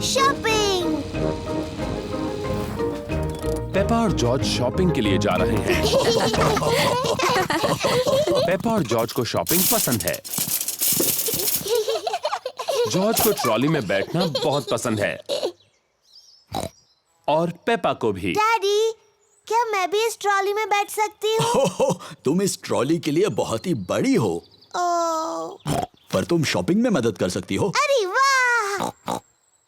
Shopping. Peppa और George shopping के लिए जा रहे हैं। पेपा और जॉर्ज को शॉपिंग पसंद है। जॉर्ज को ट्रॉली में बैठना बहुत पसंद है और पेपा को भी। डैडी, क्या मैं भी इस ट्रॉली में बैठ सकती हूँ? तुम इस ट्रॉली के लिए बहुत ही बड़ी हो, पर तुम शॉपिंग में मदद कर सकती हो। अरे वाह!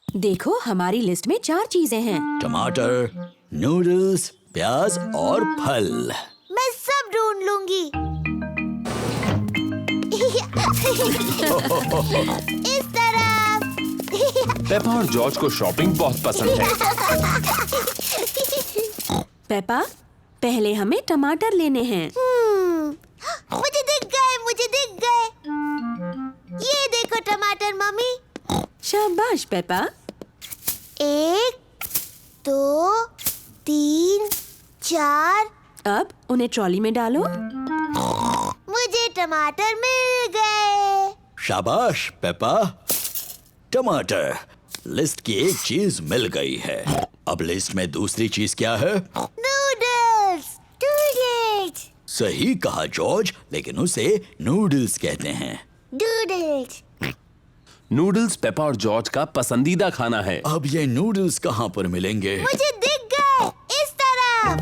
देखो, हमारी लिस्ट में 4 चीजें हैं। टमाटर, नूडल्स, प्याज और फल। मैं सब ढूंढ लूंगी। इस तरफ। पेपा और जॉर्ज को शॉपिंग बहुत पसंद है। पेपा, पहले हमें टमाटर लेने हैं। मुझे दिख गए, मुझे दिख गए। ये देखो टमाटर मम्मी। शाबाश पेपा। 1, 2, 3, 4। अब उन्हें ट्रॉली में डालो। मुझे टमाटर मिल गए। शाबाश पेपा। टमाटर। लिस्ट की एक चीज मिल गई है। अब लिस्ट में दूसरी चीज क्या है? नूडल्स। नूडल्स। सही कहा जॉर्ज, लेकिन उसे नूडल्स कहते हैं। नूडल्स। नूडल्स पेपा और जॉर्ज का पसंदीदा खाना है। अब ये नूडल्स कहाँ पर मिलेंगे? मुझे दिख गए। इस तरफ।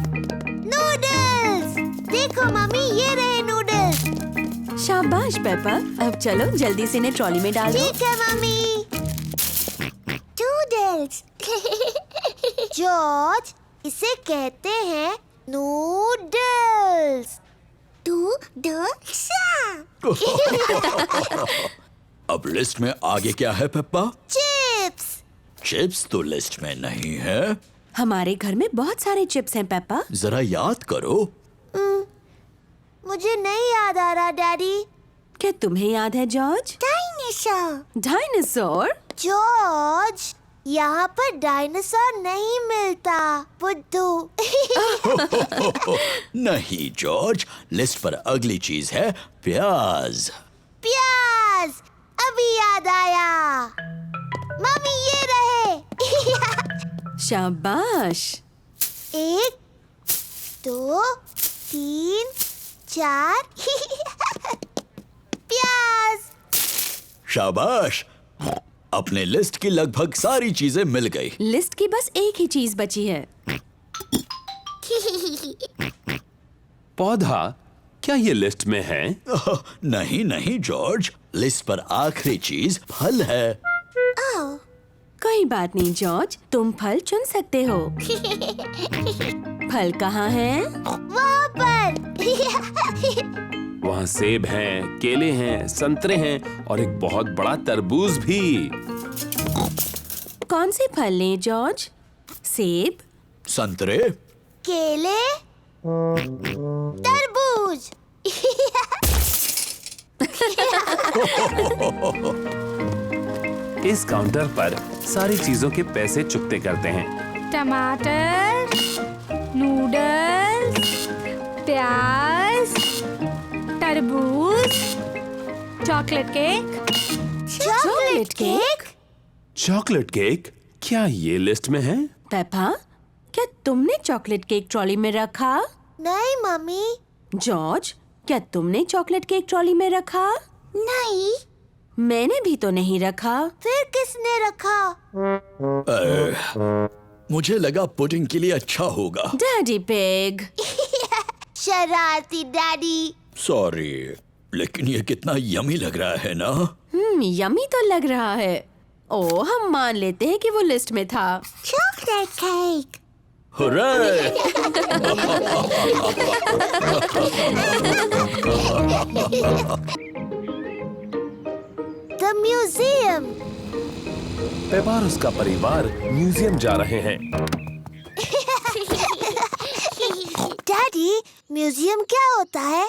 नूडल्स। देखो मम्मी, ये रहे नूडल्स। शाबाश पेपा। अब चलो जल्दी से इन्हें ट्रॉली में डालो। ठीक है मम्मी। नूडल्स। जॉर्ज, इसे कहते हैं नूडल्स। नूडल्स। अब लिस्ट में आगे क्या है पेप्पा? चिप्स। चिप्स तो लिस्ट में नहीं है। हमारे घर में बहुत सारे चिप्स हैं पेपा। जरा याद करो। मुझे नहीं याद आ रहा डैडी। क्या तुम्हें याद है जॉर्ज? डायनासोर। डायनासोर? जॉर्ज, यहाँ पर डायनासोर नहीं मिलता। बुद्धू। नहीं जॉर्ज, लिस्ट पर अगली चीज है प्याज। प्याज। अभी याद आया। मम्मी, ये रहे। शाबाश। 1, 2, 3, 4। प्याज। शाबाश। अपने लिस्ट की लगभग सारी चीजें मिल गई। लिस्ट की बस एक ही चीज बची है। पौधा, क्या ये लिस्ट में है? नहीं नहीं जॉर्ज, लिस्ट पर आखिरी चीज फल है। कोई बात नहीं जॉर्ज, तुम फल चुन सकते हो। फल कहाँ हैं? वहाँ पर। वहाँ सेब हैं, केले हैं, संतरे हैं और एक बहुत बड़ा तरबूज भी। कौन से फल लें जॉर्ज? सेब, संतरे, केले, तरबूज। इस काउंटर पर सारी चीजों के पैसे चुकते करते हैं। टमाटर, नूडल्स, प्याज, तरबूज, chocolate cake. Chocolate cake. Chocolate cake, क्या ये लिस्ट में है? पेपा, क्या तुमने चॉकलेट केक ट्रॉली में रखा? नहीं मम्मी। जॉर्ज, क्या तुमने चॉकलेट केक ट्रॉली में रखा? नहीं। मैंने भी तो नहीं रखा। फिर किसने रखा? मुझे लगा पुडिंग के लिए अच्छा होगा। Daddy pig. शरारती डैडी। सॉरी, लेकिन ये कितना यमी लग रहा है ना? यमी तो लग रहा है। ओ, हम मान लेते हैं कि वो लिस्ट में था। Chocolate cake. Hurray! The museum. Peppa और उसका परिवार म्यूजियम जा रहे हैं। डैडी, म्यूजियम क्या होता है?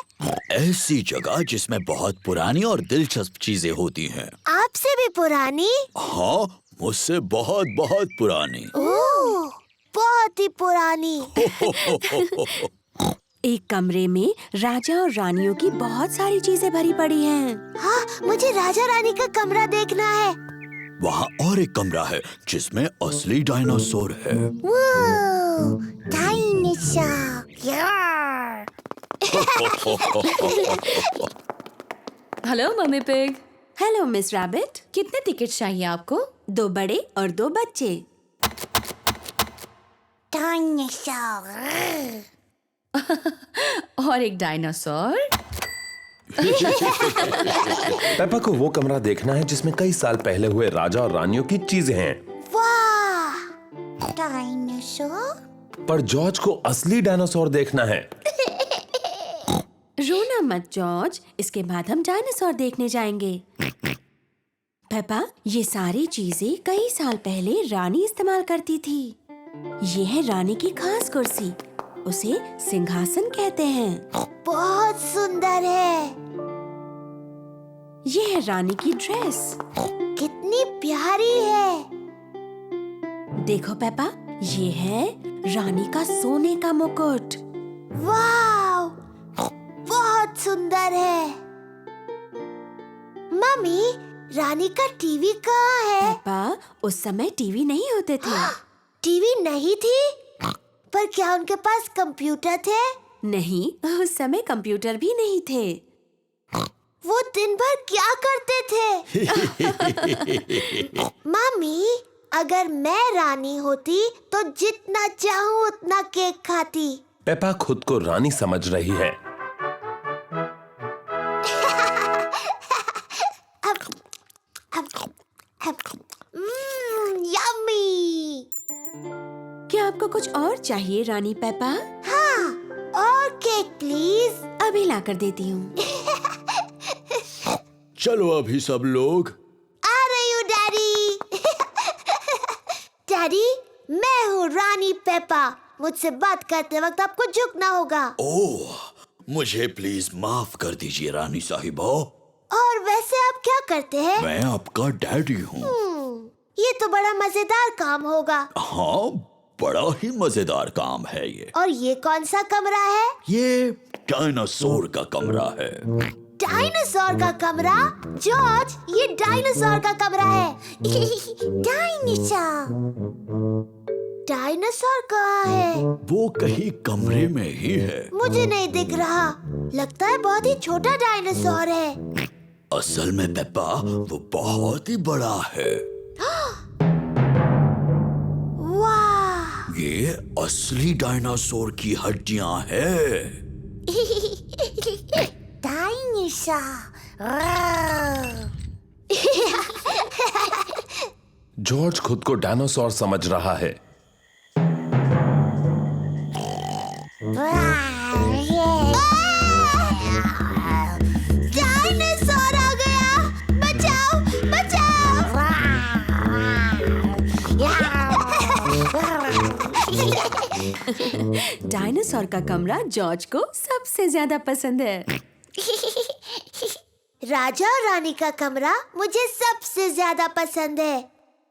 ऐसी जगह जिसमें बहुत पुरानी और दिलचस्प चीजें होती हैं। आपसे भी पुरानी? हाँ, मुझसे बहुत बहुत पुरानी। ओह, बहुत ही पुरानी। एक कमरे में राजा और रानियों की बहुत सारी चीजें भरी पड़ी हैं। हाँ, मुझे राजा रानी का कमरा देखना है। वहाँ और एक कमरा है जिसमें असली डायनासोर है। Dinosaur. Hello mummy pig. Hello miss rabbit. कितने टिकट चाहिए आपको? 2 बड़े और 2 बच्चे। डायनासोर। और एक डायनासोर। पेपा को वो कमरा देखना है जिसमें कई साल पहले हुए राजा और रानियों की चीजें हैं। वाह, डायनासोर। पर जॉर्ज को असली डायनासोर देखना है। रोना मत जॉर्ज, इसके बाद हम डायनासोर देखने जाएंगे। पेपा, ये सारी चीजें कई साल पहले रानी इस्तेमाल करती थी। ये है रानी की खास कुर्सी, उसे सिंहासन कहते हैं। बहुत सुंदर है। ये है रानी की ड्रेस। कितनी प्यारी है। देखो पेपा, ये है रानी का सोने का मुकुट। वाह, बहुत सुंदर है। मम्मी, रानी का टीवी कहाँ है? पेपा, उस समय टीवी नहीं होते थे। टीवी नहीं थी? पर क्या उनके पास कंप्यूटर थे? नहीं, उस समय कंप्यूटर भी नहीं थे। वो दिन भर क्या करते थे? मम्मी, अगर मैं रानी होती तो जितना चाहूँ उतना केक खाती। पेपा खुद को रानी समझ रही है। यम्मी। क्या आपको कुछ और चाहिए रानी पेपा? हाँ, और केक प्लीज। अभी लाकर देती हूँ। चलो अभी सब लोग। आ रही हूँ डैडी। डैडी, मैं हूँ रानी पेपा। मुझसे बात करते वक्त आपको झुकना होगा। ओह, मुझे प्लीज माफ कर दीजिए रानी साहिबा। और वैसे आप क्या करते हैं? मैं आपका डैडी हूँ। ये तो बड़ा मजेदार काम होगा। हाँ, बड़ा ही मजेदार काम है ये। और ये कौन सा कमरा है? ये डायनासोर का कमरा है। डायनासोर का कमरा? जॉर्ज, ये डायनासोर का कमरा है। डायनासोर। डायनासोर कहाँ है? वो कहीं कमरे में ही है। मुझे नहीं दिख रहा। लगता है बहुत ही छोटा डायनासोर है। असल में पेप्पा, वो बहुत ही बड़ा है। वाह, ये असली डायनासोर की हड्डियां हैं। जॉर्ज खुद को डायनासोर समझ रहा है। डायनासोर आ गया। बचाओ, बचाओ। डायनासोर का कमरा जॉर्ज को सबसे ज्यादा पसंद है। राजा और रानी का कमरा मुझे सबसे ज्यादा पसंद है।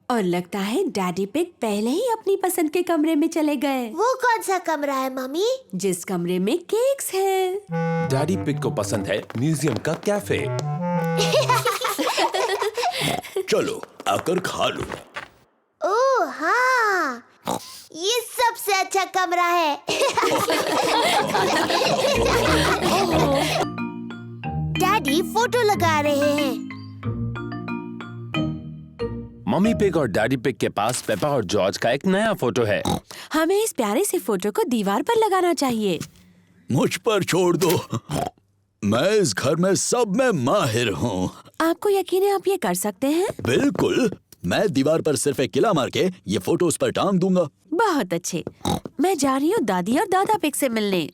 और लगता है डैडी पिग पहले ही अपनी पसंद के कमरे में चले गए। वो कौन सा कमरा है मम्मी? जिस कमरे में केक्स हैं। डैडी पिग को पसंद है म्यूजियम का कैफे। चलो आकर खा लो। ओह हाँ, ये सबसे अच्छा कमरा है। डैडी फोटो लगा रहे हैं। मम्मी पिग और डैडी पिग के पास पेपा और जॉर्ज का एक नया फोटो है। हमें इस प्यारे से फोटो को दीवार पर लगाना चाहिए। मुझ पर छोड़ दो, मैं इस घर में सब में माहिर हूँ। आपको यकीन है आप ये कर सकते हैं? बिल्कुल, मैं दीवार पर सिर्फ एक किला मार के ये फोटो उस पर टांग दूंगा। बहुत अच्छे। मैं जा रही हूँ दादी और दादा पिग से मिलने।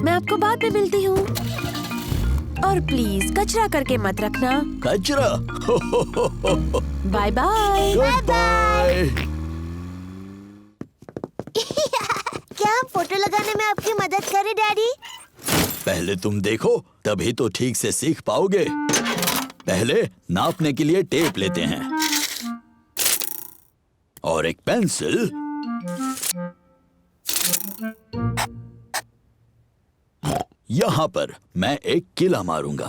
मैं आपको बाद में मिलती हूँ। और प्लीज कचरा करके मत रखना। कचरा? Bye bye. Good bye. क्या हम फोटो लगाने में आपकी मदद करें डैडी? पहले तुम देखो, तभी तो ठीक से सीख पाओगे। पहले नापने के लिए टेप लेते हैं और एक पेंसिल। यहाँ पर मैं एक किला मारूंगा।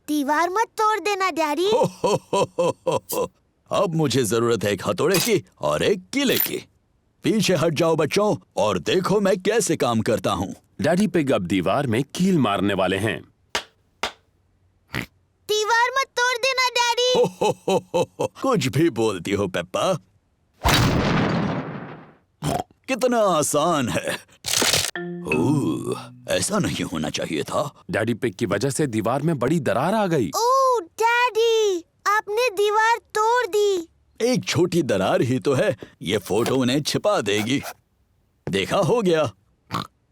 दीवार मत तोड़ देना डैडी। अब मुझे जरूरत है एक हथौड़े की और एक कीले की। पीछे हट जाओ बच्चों और देखो मैं कैसे काम करता हूँ। डैडी पिग अब दीवार में कील मारने वाले हैं। दीवार मत तोड़ देना डैडी। हो, कुछ भी बोलती हो पेप्पा। कितना आसान है। ओह, ऐसा नहीं होना चाहिए था। डैडी पिग की वजह से दीवार में बड़ी दरार आ गई। ओह डैडी, आपने दीवार तोड़ दी। एक छोटी दरार ही तो है, ये फोटो उन्हें छिपा देगी। देखा, हो गया।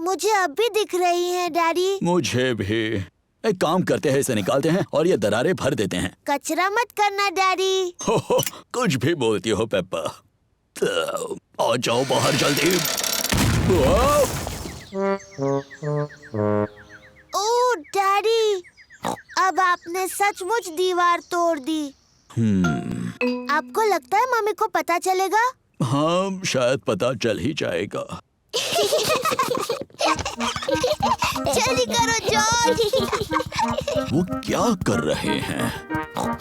मुझे अब भी दिख रही है डैडी। मुझे भी। एक काम करते हैं, इसे निकालते हैं और ये दरारें भर देते हैं। कचरा मत करना डैडी। हो, कुछ भी बोलती हो पेप्पा। तो, आ जाओ बाहर जल्दी। वाह! ओह डैडी, अब आपने सचमुच दीवार तोड़ दी। आपको लगता है मम्मी को पता चलेगा? हाँ, शायद पता चल ही जाएगा। जल्दी करो जॉर्ज। वो क्या कर रहे हैं?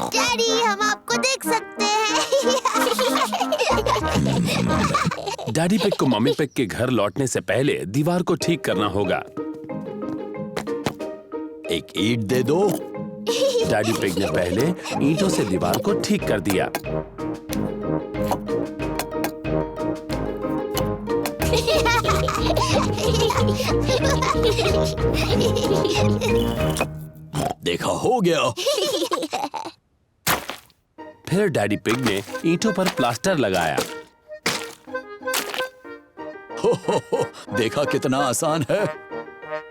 डैडी, हम आपको देख सकते हैं। डैडी पिग को मम्मी पिग के घर लौटने से पहले दीवार को ठीक करना होगा। एक ईंट दे दो। डैडी पिग ने पहले ईंटों से दीवार को ठीक कर दिया। देखा, हो गया। फिर डैडी पिग ने ईंटों पर प्लास्टर लगाया। हो, देखा कितना आसान है।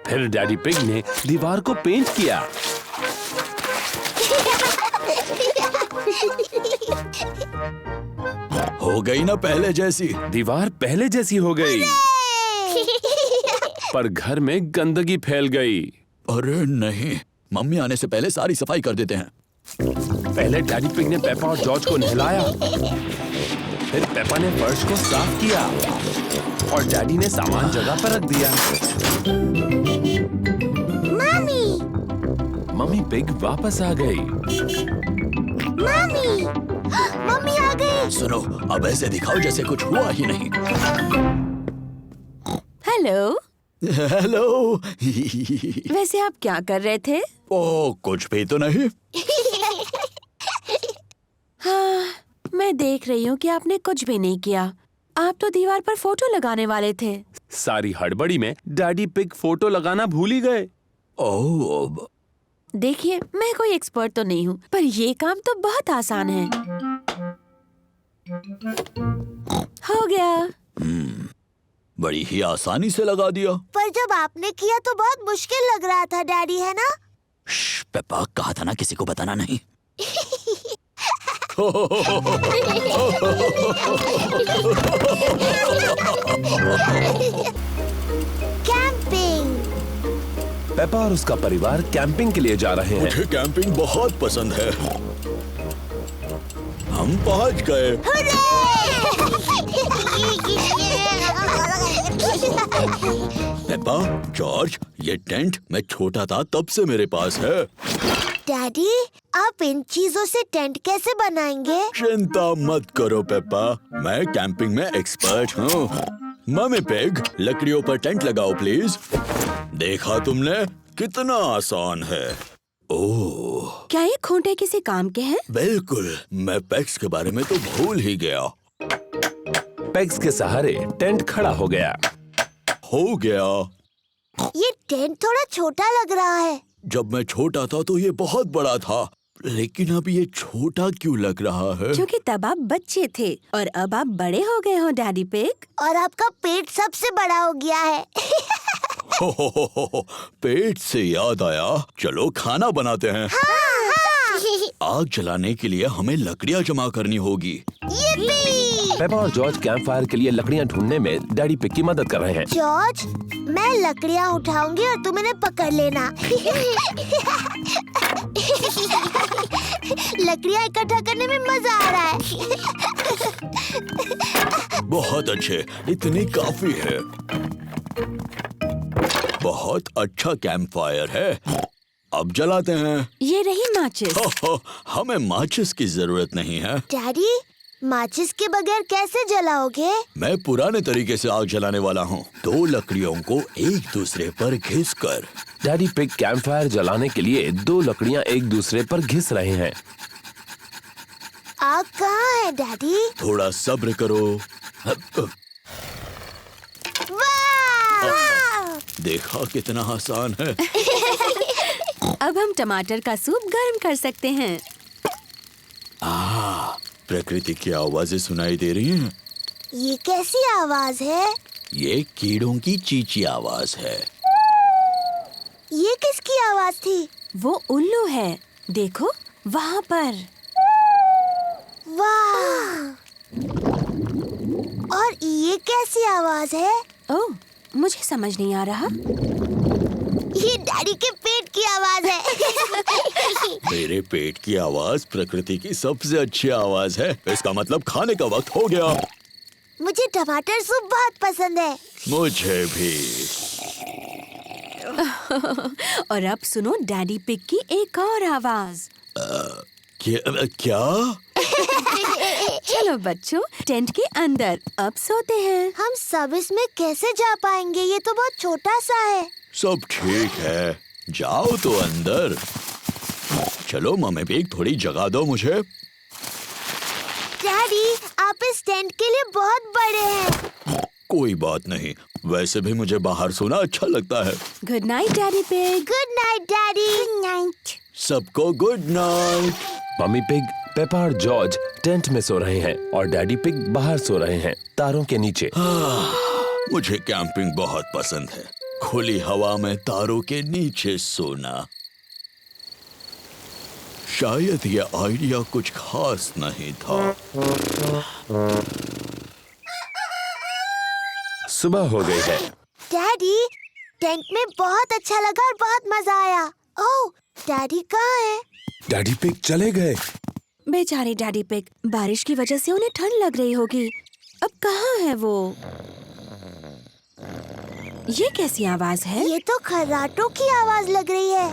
फिर डैडी पिग ने दीवार को पेंट किया। हो गई ना पहले जैसी। दीवार पहले जैसी हो गई, पर घर में गंदगी फैल गई। अरे नहीं, मम्मी आने से पहले सारी सफाई कर देते हैं। पहले डैडी पिग ने पेपा और जॉर्ज को नहलाया। फिर पेपा ने फर्श को साफ किया और डैडी ने सामान जगह पर रख दिया। मम्मी पिग वापस आ गई। मम्मी आ गई। सुनो, अब ऐसे दिखाओ जैसे कुछ हुआ ही नहीं। हेलो। हेलो। वैसे आप क्या कर रहे थे? ओ, कुछ भी तो नहीं। हाँ, मैं देख रही हूँ कि आपने कुछ भी नहीं किया। आप तो दीवार पर फोटो लगाने वाले थे। सारी हड़बड़ी में डैडी पिग फोटो लगाना भूल ही गए। ओह, देखिए, मैं कोई एक्सपर्ट तो नहीं हूँ, पर ये काम तो बहुत आसान है। हो गया। बड़ी ही आसानी से लगा दिया। पर जब आपने किया तो बहुत मुश्किल लग रहा था डैडी, है ना? पेप्पा, कहा था ना किसी को बताना नहीं। कैंपिंग। पेपा और उसका परिवार कैंपिंग के लिए जा रहे हैं। मुझे कैंपिंग बहुत पसंद है। हम पहुंच गए। पेप्पा, जॉर्ज, ये टेंट मैं छोटा था तब से मेरे पास है। डैडी, आप इन चीजों से टेंट कैसे बनाएंगे? चिंता मत करो पेप्पा, मैं कैंपिंग में एक्सपर्ट हूँ। मम्मी पिग, लकड़ियों पर टेंट लगाओ प्लीज। देखा तुमने, कितना आसान है। ओह, क्या ये खूंटे किसी काम के हैं? बिल्कुल, मैं पेग्स के बारे में तो भूल ही गया। पेग्स के सहारे टेंट खड़ा हो गया। हो गया। ये टेंट थोड़ा छोटा लग रहा है। जब मैं छोटा था तो ये बहुत बड़ा था, लेकिन अब ये छोटा क्यों लग रहा है? क्योंकि तब आप बच्चे थे और अब आप बड़े हो गए हो डैडी पिग। और आपका पेट सबसे बड़ा हो गया है। हो, पेट से याद आया, चलो खाना बनाते हैं। आग जलाने के लिए हमें लकड़ियाँ जमा करनी होगी। पेपा और जॉर्ज कैंप फायर के लिए लकड़ियाँ ढूंढने में डैडी पिग की मदद कर रहे हैं। जॉर्ज, मैं लकड़ियाँ उठाऊंगी और तुम इन्हें पकड़ लेना। लकड़ियाँ इकट्ठा करने में मजा आ रहा है। बहुत अच्छे, इतनी काफी है। बहुत अच्छा कैंप फायर है। अब जलाते हैं। ये रही माचिस। हमें माचिस की जरूरत नहीं है। डैडी, माचिस के बगैर कैसे जलाओगे? मैं पुराने तरीके से आग जलाने वाला हूँ। 2 लकड़ियों को एक दूसरे पर घिसकर। डैडी पिग कैंप फायर जलाने के लिए 2 लकड़ियां एक दूसरे पर घिस रहे हैं। आग कहाँ है डैडी? थोड़ा सब्र करो। वाह! देखा कितना आसान है। अब हम टमाटर का सूप गर्म कर सकते हैं। प्रकृति की आवाजें सुनाई दे रही हैं। ये कैसी आवाज है? ये कीड़ों की चींची आवाज है। ये किसकी आवाज थी? वो उल्लू है, देखो वहाँ पर। वाह! और ये कैसी आवाज है? ओह, मुझे समझ नहीं आ रहा। ये डैडी के पेट की आवाज है। मेरे पेट की आवाज प्रकृति की सबसे अच्छी आवाज है। इसका मतलब खाने का वक्त हो गया। मुझे टमाटर सूप बहुत पसंद है। मुझे भी। और अब सुनो डैडी पिग की एक और आवाज। क्या? चलो बच्चों, टेंट के अंदर अब सोते हैं। हम सब इसमें कैसे जा पाएंगे? ये तो बहुत छोटा सा है। सब ठीक है, जाओ तो अंदर। चलो मम्मी पिग, थोड़ी जगह दो मुझे। डैडी, आप इस टेंट के लिए बहुत बड़े हैं। कोई बात नहीं, वैसे भी मुझे बाहर सोना अच्छा लगता है। Good night daddy pig. Good night daddy. Good night. सबको good night. Mummy pig, Peppa और जॉर्ज टेंट में सो रहे हैं और डैडी पिग बाहर सो रहे हैं, तारों के नीचे। मुझे कैंपिंग बहुत पसंद है। खुली हवा में तारों के नीचे सोना। शायद ये आइडिया कुछ खास नहीं था। सुबह हो गई है। डैडी, टेंट में बहुत अच्छा लगा और बहुत मजा आया। ओह, डैडी कहाँ है? डैडी पिग चले गए। बेचारे डैडी पिग, बारिश की वजह से उन्हें ठंड लग रही होगी। अब कहाँ है वो? ये कैसी आवाज है? ये तो खर्राटों की आवाज लग रही है।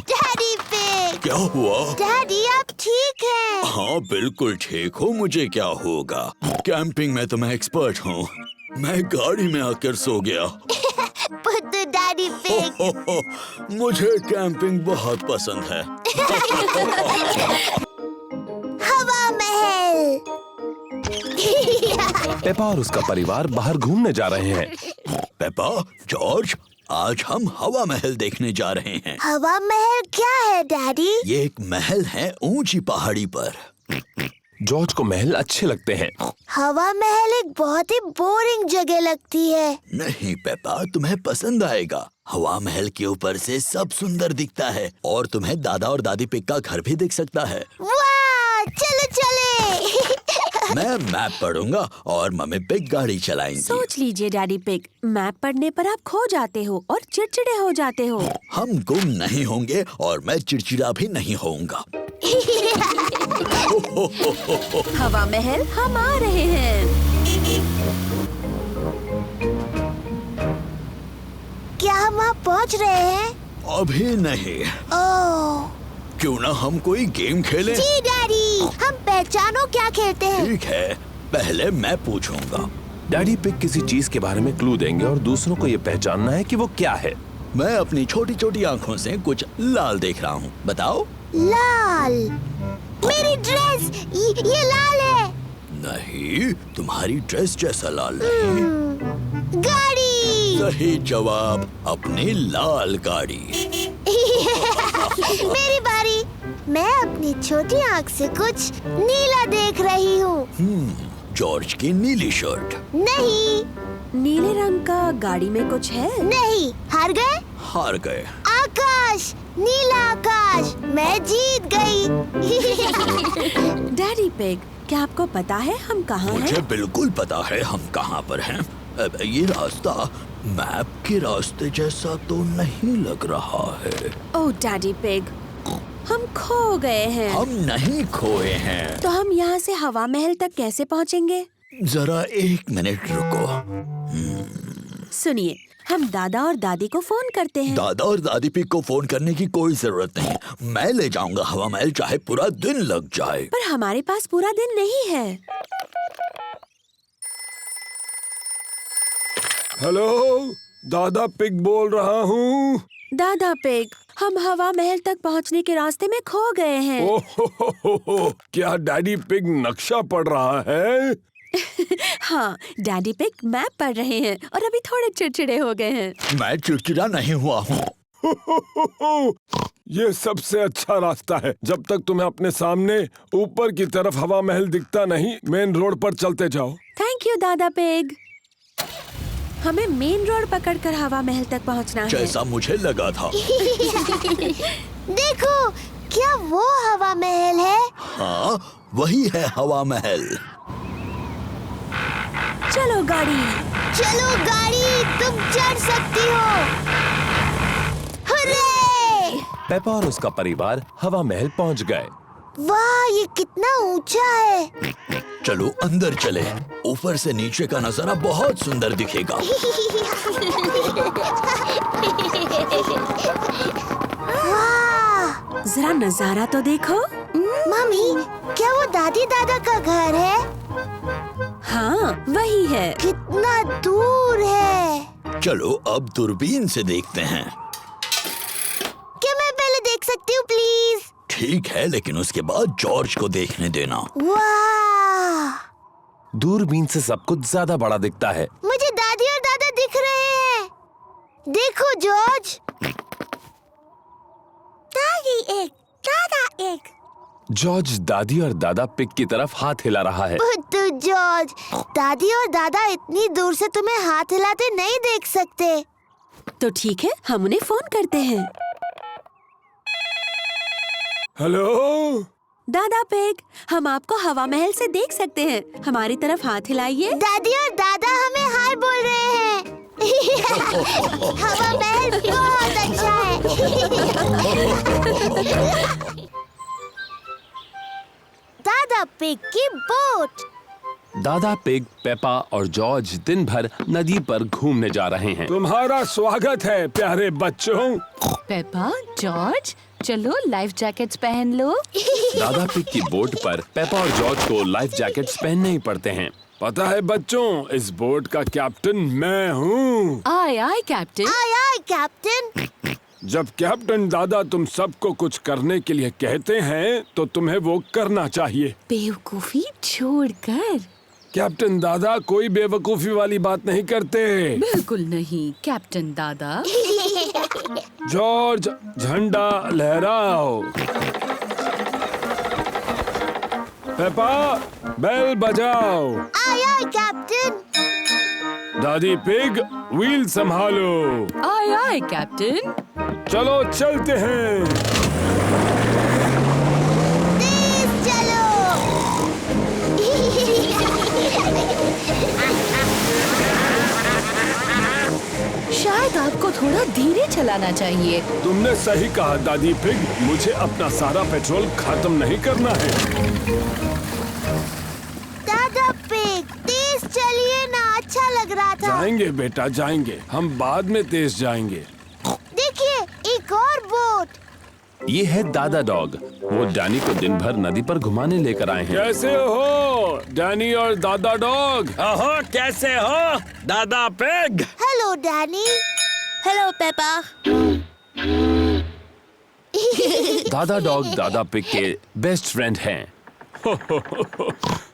Daddy pig. क्या हुआ? डैडी, आप ठीक हैं? हाँ बिल्कुल ठीक हूँ। मुझे क्या होगा? कैंपिंग में तो मैं एक्सपर्ट हूँ। मैं गाड़ी में आकर सो गया। पुत्तू डैडी पिग। मुझे कैंपिंग बहुत पसंद है। हवा महल। पेपा और उसका परिवार बाहर घूमने जा रहे हैं। पेपा, जॉर्ज, आज हम हवा महल देखने जा रहे हैं। हवा महल क्या है डैडी? ये एक महल है ऊंची पहाड़ी पर। जॉर्ज को महल अच्छे लगते हैं। हवा महल एक बहुत ही बोरिंग जगह लगती है। नहीं पेपा, तुम्हें पसंद आएगा। हवा महल के ऊपर से सब सुंदर दिखता है और तुम्हें दादा और दादी पिग का घर भी दिख सकता है। वाह, चलो चले। मैं मैप पढ़ूंगा और मम्मी पिग गाड़ी चलाएंगी। सोच लीजिए डैडी पिग, मैप पढ़ने पर आप खो जाते हो और चिड़चिड़े हो जाते हो। हम गुम नहीं होंगे और मैं चिड़चिड़ा भी नहीं होऊंगा। हवा महल हम आ रहे हैं। क्या हम वहाँ पहुँच रहे हैं? अभी नहीं। ओह, क्यों ना हम कोई गेम खेलें? जी डैडी, हम पहचानो क्या खेलते हैं। ठीक है, पहले मैं पूछूंगा। डैडी पिग किसी चीज के बारे में क्लू देंगे और दूसरों को ये पहचानना है कि वो क्या है। मैं अपनी छोटी छोटी आँखों से कुछ लाल देख रहा हूँ। बताओ। लाल। मेरी ड्रेस, ये लाल है। नहीं, तुम्हारी ड्रेस जैसा लाल नहीं। गाड़ी। सही जवाब, अपनी लाल गाड़ी। मेरी बारी। मैं अपनी छोटी आँख से कुछ नीला देख रही हूँ। जॉर्ज की नीली शर्ट। नहीं। नीले रंग का गाड़ी में कुछ है? नहीं। हार गए? हार गए। आकाश, नीला आकाश, मैं जीत गई। डैडी पिग, क्या आपको पता है हम कहाँ मुझे हैं? बिल्कुल पता है हम कहाँ पर हैं। ये रास्ता मैप के रास्ते जैसा तो नहीं लग रहा है। ओह डैडी पिग, हम खो गए हैं। हम नहीं खोए हैं। तो हम यहाँ से हवा महल तक कैसे पहुँचेंगे? जरा 1 मिनट रुको। सुनिए, हम दादा और दादी को फोन करते हैं। दादा और दादी पिग को फोन करने की कोई जरूरत नहीं। मैं ले जाऊंगा हवा महल, चाहे पूरा दिन लग जाए। पर हमारे पास पूरा दिन नहीं है। हेलो, दादा पिग बोल रहा हूँ। दादा पिग, हम हवा महल तक पहुंचने के रास्ते में खो गए हैं। ओह, क्या डैडी पिग नक्शा पढ़ रहा है? हाँ, डैडी पिग मैप पढ़ रहे हैं और अभी थोड़े चिड़चिड़े हो गए हैं। मैं चिड़चिड़ा नहीं हुआ हूँ। ये सबसे अच्छा रास्ता है। जब तक तुम्हें अपने सामने ऊपर की तरफ हवा महल दिखता नहीं, मेन रोड पर चलते जाओ। थैंक यू दादा पिग। हमें मेन रोड पकड़कर हवा महल तक पहुंचना है। जैसा मुझे लगा था। देखो, क्या वो हवा महल है? हाँ, वही है हवा महल। चलो गाड़ी। चलो गाड़ी, तुम चढ़ सकती हो। हुर्रे! पेपा और उसका परिवार हवा महल पहुंच गए। वाह, ये कितना ऊंचा है। चलो अंदर चले। ऊपर से नीचे का नजारा बहुत सुंदर दिखेगा। वाह! जरा नजारा तो देखो। मम्मी, क्या वो दादी दादा का घर है? हाँ, वही है। कितना दूर है। चलो अब दूरबीन से देखते हैं। क्या मैं पहले देख सकती हूँ प्लीज? ठीक है, लेकिन उसके बाद जॉर्ज को देखने देना। वाह! दूरबीन से सब कुछ ज्यादा बड़ा दिखता है। मुझे दादी और दादा दिख रहे हैं। देखो जॉर्ज। दादी एक, दादा एक। जॉर्ज दादी और दादा पिग की तरफ हाथ हिला रहा है। बुद्धू जॉर्ज, दादी और दादा इतनी दूर से तुम्हें हाथ हिलाते नहीं देख सकते। तो ठीक है, हम उन्हें फोन करते हैं। हेलो, दादा पिग, हम आपको हवा महल से देख सकते हैं। हमारी तरफ हाथ हिलाइए। दादी और दादा हमें हाय बोल रहे हैं। हवा महल बहुत अच्छा है। दादा पिग की बोट। दादा पिग, पेपा और जॉर्ज दिन भर नदी पर घूमने जा रहे हैं। तुम्हारा स्वागत है प्यारे बच्चों। पेपा, जॉर्ज, चलो लाइफ जैकेट्स पहन लो। दादा पिग की बोट पर पेपा और जॉर्ज को लाइफ जैकेट्स पहनने ही पड़ते हैं। पता है बच्चों, इस बोट का कैप्टन मैं हूँ। आय आय कैप्टन। आय आय कैप्टन। जब कैप्टन दादा तुम सबको कुछ करने के लिए कहते हैं, तो तुम्हें वो करना चाहिए। बेवकूफी छोड़कर। कैप्टन दादा कोई बेवकूफी वाली बात नहीं करते। बिल्कुल नहीं कैप्टन दादा। जॉर्ज, झंडा लहराओ। पेपा, बेल बजाओ। आय आय कैप्टन। दादी पिग, व्हील संभालो। आय आय कैप्टन। चलो चलते हैं। तेज चलो। शायद आपको थोड़ा धीरे चलाना चाहिए। तुमने सही कहा दादी पिग, मुझे अपना सारा पेट्रोल खत्म नहीं करना है। दादा पिग, तेज चलिए ना, अच्छा लग रहा था। जाएंगे बेटा, जाएंगे। हम बाद में तेज जाएंगे। देखिए, एक और बोट। ये है दादा डॉग। वो डैनी को दिन भर नदी पर घुमाने लेकर आए हैं। कैसे हो डैनी और दादा डॉग? ओहो, कैसे हो दादा pig? Hello Danny. Hello Peppa. दादा डॉग दादा पिग के बेस्ट फ्रेंड हैं।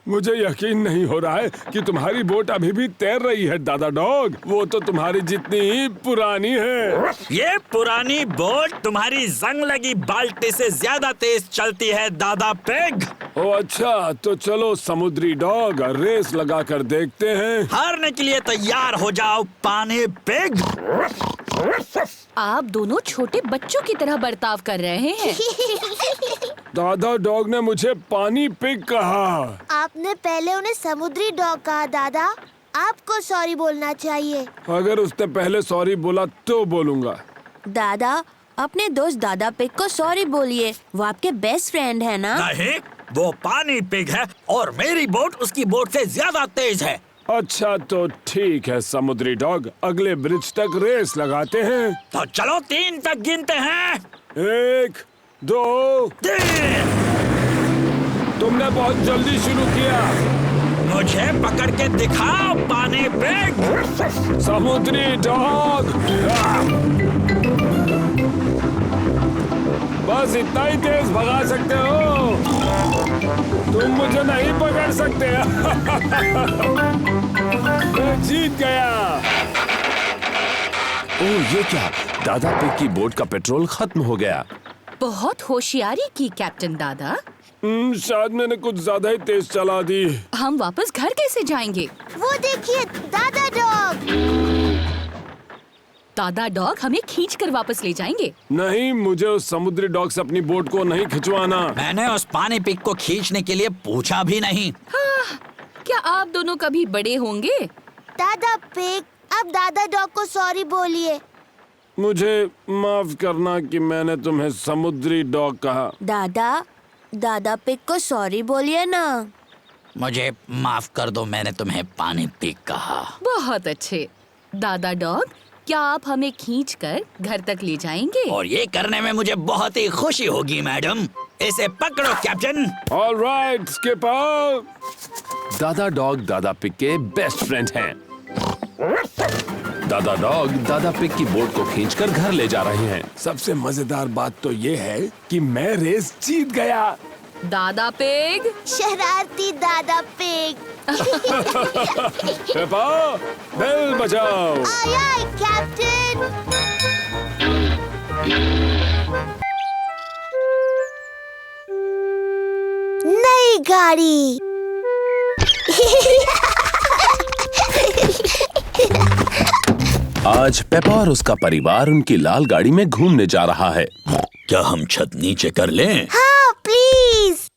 मुझे यकीन नहीं हो रहा है कि तुम्हारी बोट अभी भी तैर रही है दादा डॉग। वो तो तुम्हारी जितनी ही पुरानी है। ये पुरानी बोट तुम्हारी जंग लगी बाल्टी से ज्यादा तेज चलती है दादा पिग। ओ अच्छा, तो चलो समुद्री डॉग, रेस लगा कर देखते हैं। हारने के लिए तैयार हो जाओ पानी पिग। आप दोनों छोटे बच्चों की तरह बर्ताव कर रहे हैं। दादा डॉग ने मुझे पानी पिग कहा। आपने पहले उन्हें समुद्री डॉग कहा दादा। आपको सॉरी बोलना चाहिए। अगर उसने पहले सॉरी बोला तो बोलूंगा। दादा, अपने दोस्त दादा पिग को सॉरी बोलिए। वो आपके बेस्ट फ्रेंड है ना? नहीं, वो पानी पिग है और मेरी बोट उसकी बोट से ज्यादा तेज है। अच्छा तो ठीक है समुद्री डॉग, अगले ब्रिज तक रेस लगाते हैं। तो चलो 3 तक गिनते हैं। 1, 2। 3। तुमने बहुत जल्दी शुरू किया। मुझे पकड़ के दिखाओ पानी पिग। समुद्री डॉग, बस इतना ही तेज भगा सकते हो, तुम मुझे नहीं पकड़ सकते। मैं जीत गया। ओह ये क्या, दादा पिग की बोट का पेट्रोल खत्म हो गया। बहुत होशियारी की कैप्टन दादा। शायद मैंने कुछ ज्यादा ही तेज चला दी। हम वापस घर कैसे जाएंगे? वो देखिए दादा डॉग। दादा डॉग हमें खींच कर वापस ले जाएंगे। नहीं, मुझे उस समुद्री डॉग से अपनी बोट को नहीं खिंचवाना। मैंने उस पानी पिग को खींचने के लिए पूछा भी नहीं। क्या आप दोनों कभी बड़े होंगे? दादा पिग, अब दादा डॉग को सॉरी बोलिए। मुझे माफ करना कि मैंने तुम्हें समुद्री डॉग कहा। दादा पिग को सॉरी बोलिए ना। मुझे माफ कर दो, मैंने तुम्हें पानी पिग कहा। बहुत अच्छे। दादा डॉग, क्या आप हमें खींचकर घर तक ले जाएंगे? और ये करने में मुझे बहुत ही खुशी होगी मैडम। इसे पकड़ो कैप्टन। All right skipper. दादा डॉग दादा पिग के बेस्ट फ्रेंड हैं। दादा डॉग दादा पिग की बोट को खींचकर घर ले जा रहे हैं। सबसे मजेदार बात तो ये है कि मैं रेस जीत गया। दादा पिग, शरारती दादा पिग। पेपा, बेल बजाओ। आय आय कैप्टन। नई गाड़ी। आज पेपा और उसका परिवार उनकी लाल गाड़ी में घूमने जा रहा है। क्या हम छत नीचे कर लें? हाँ प्लीज।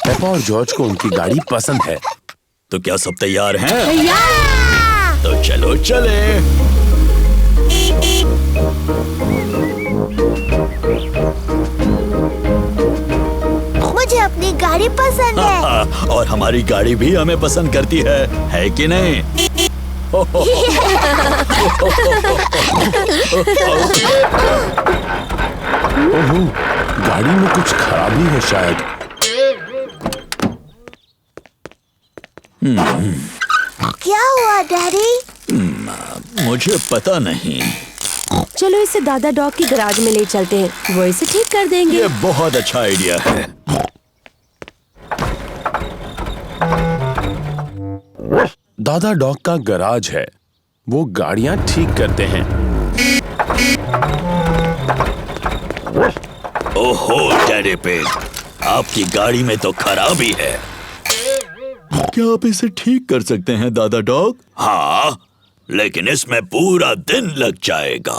पेपा और जॉर्ज को उनकी गाड़ी पसंद है। तो क्या सब तैयार हैं? तैयार। तो चलो चले। मुझे अपनी गाड़ी पसंद है। और हमारी गाड़ी भी हमें पसंद करती है कि नहीं? ओह, गाड़ी में कुछ खराबी है शायद। क्या हुआ डैडी? मुझे पता नहीं। चलो इसे दादा डॉग की गैराज में ले चलते हैं, वो इसे ठीक कर देंगे। ये बहुत अच्छा आइडिया है। दादा डॉग का गैराज है, वो गाड़ियां ठीक करते हैं। ओहो डैडी पिग, आपकी गाड़ी में तो खराबी है। क्या आप इसे ठीक कर सकते हैं दादा डॉग? हाँ, लेकिन इसमें पूरा दिन लग जाएगा।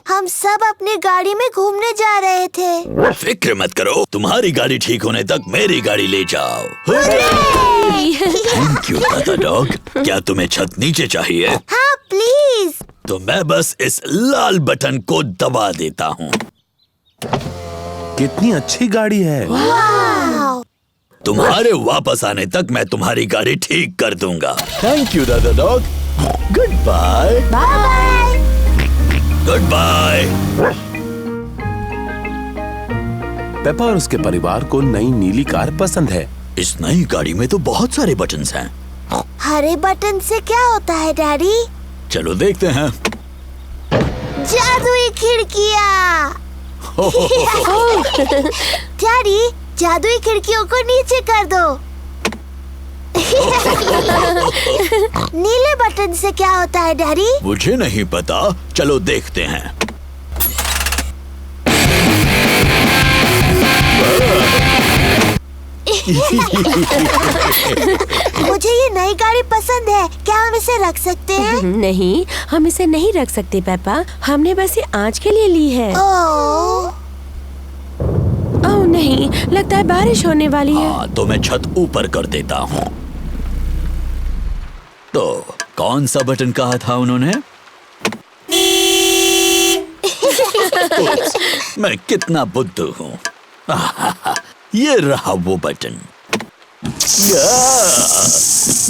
हम सब अपनी गाड़ी में घूमने जा रहे थे। फिक्र मत करो, तुम्हारी गाड़ी ठीक होने तक मेरी गाड़ी ले जाओ। थैंक यू दादा डॉग। क्या तुम्हें छत नीचे चाहिए? हाँ प्लीज। तो मैं बस इस लाल बटन को दबा देता हूँ। कितनी अच्छी गाड़ी है। वाव। तुम्हारे वापस आने तक मैं तुम्हारी गाड़ी ठीक कर दूंगा। थैंक यू दादा dog. Good bye. Bye. Good bye. Peppa और उसके परिवार को नई नीली कार पसंद है। इस नई गाड़ी में तो बहुत सारे बटन्स हैं। हरे बटन से क्या होता है डैडी? चलो देखते हैं। जादुई खिड़कियाँ। डैडी, जादुई खिड़कियों को नीचे कर दो। नीले बटन से क्या होता है डैडी? मुझे नहीं पता, चलो देखते हैं। मुझे ये नई गाड़ी पसंद है, क्या हम इसे रख सकते हैं? नहीं, हम इसे नहीं रख सकते पेपा, हमने बस ये आज के लिए ली है। ओह, ओह नहीं, लगता है बारिश होने वाली है। हाँ, तो मैं छत ऊपर कर देता हूँ। तो कौन सा बटन कहा था उन्होंने? मैं कितना बुद्धू हूँ। ये रहा वो बटन।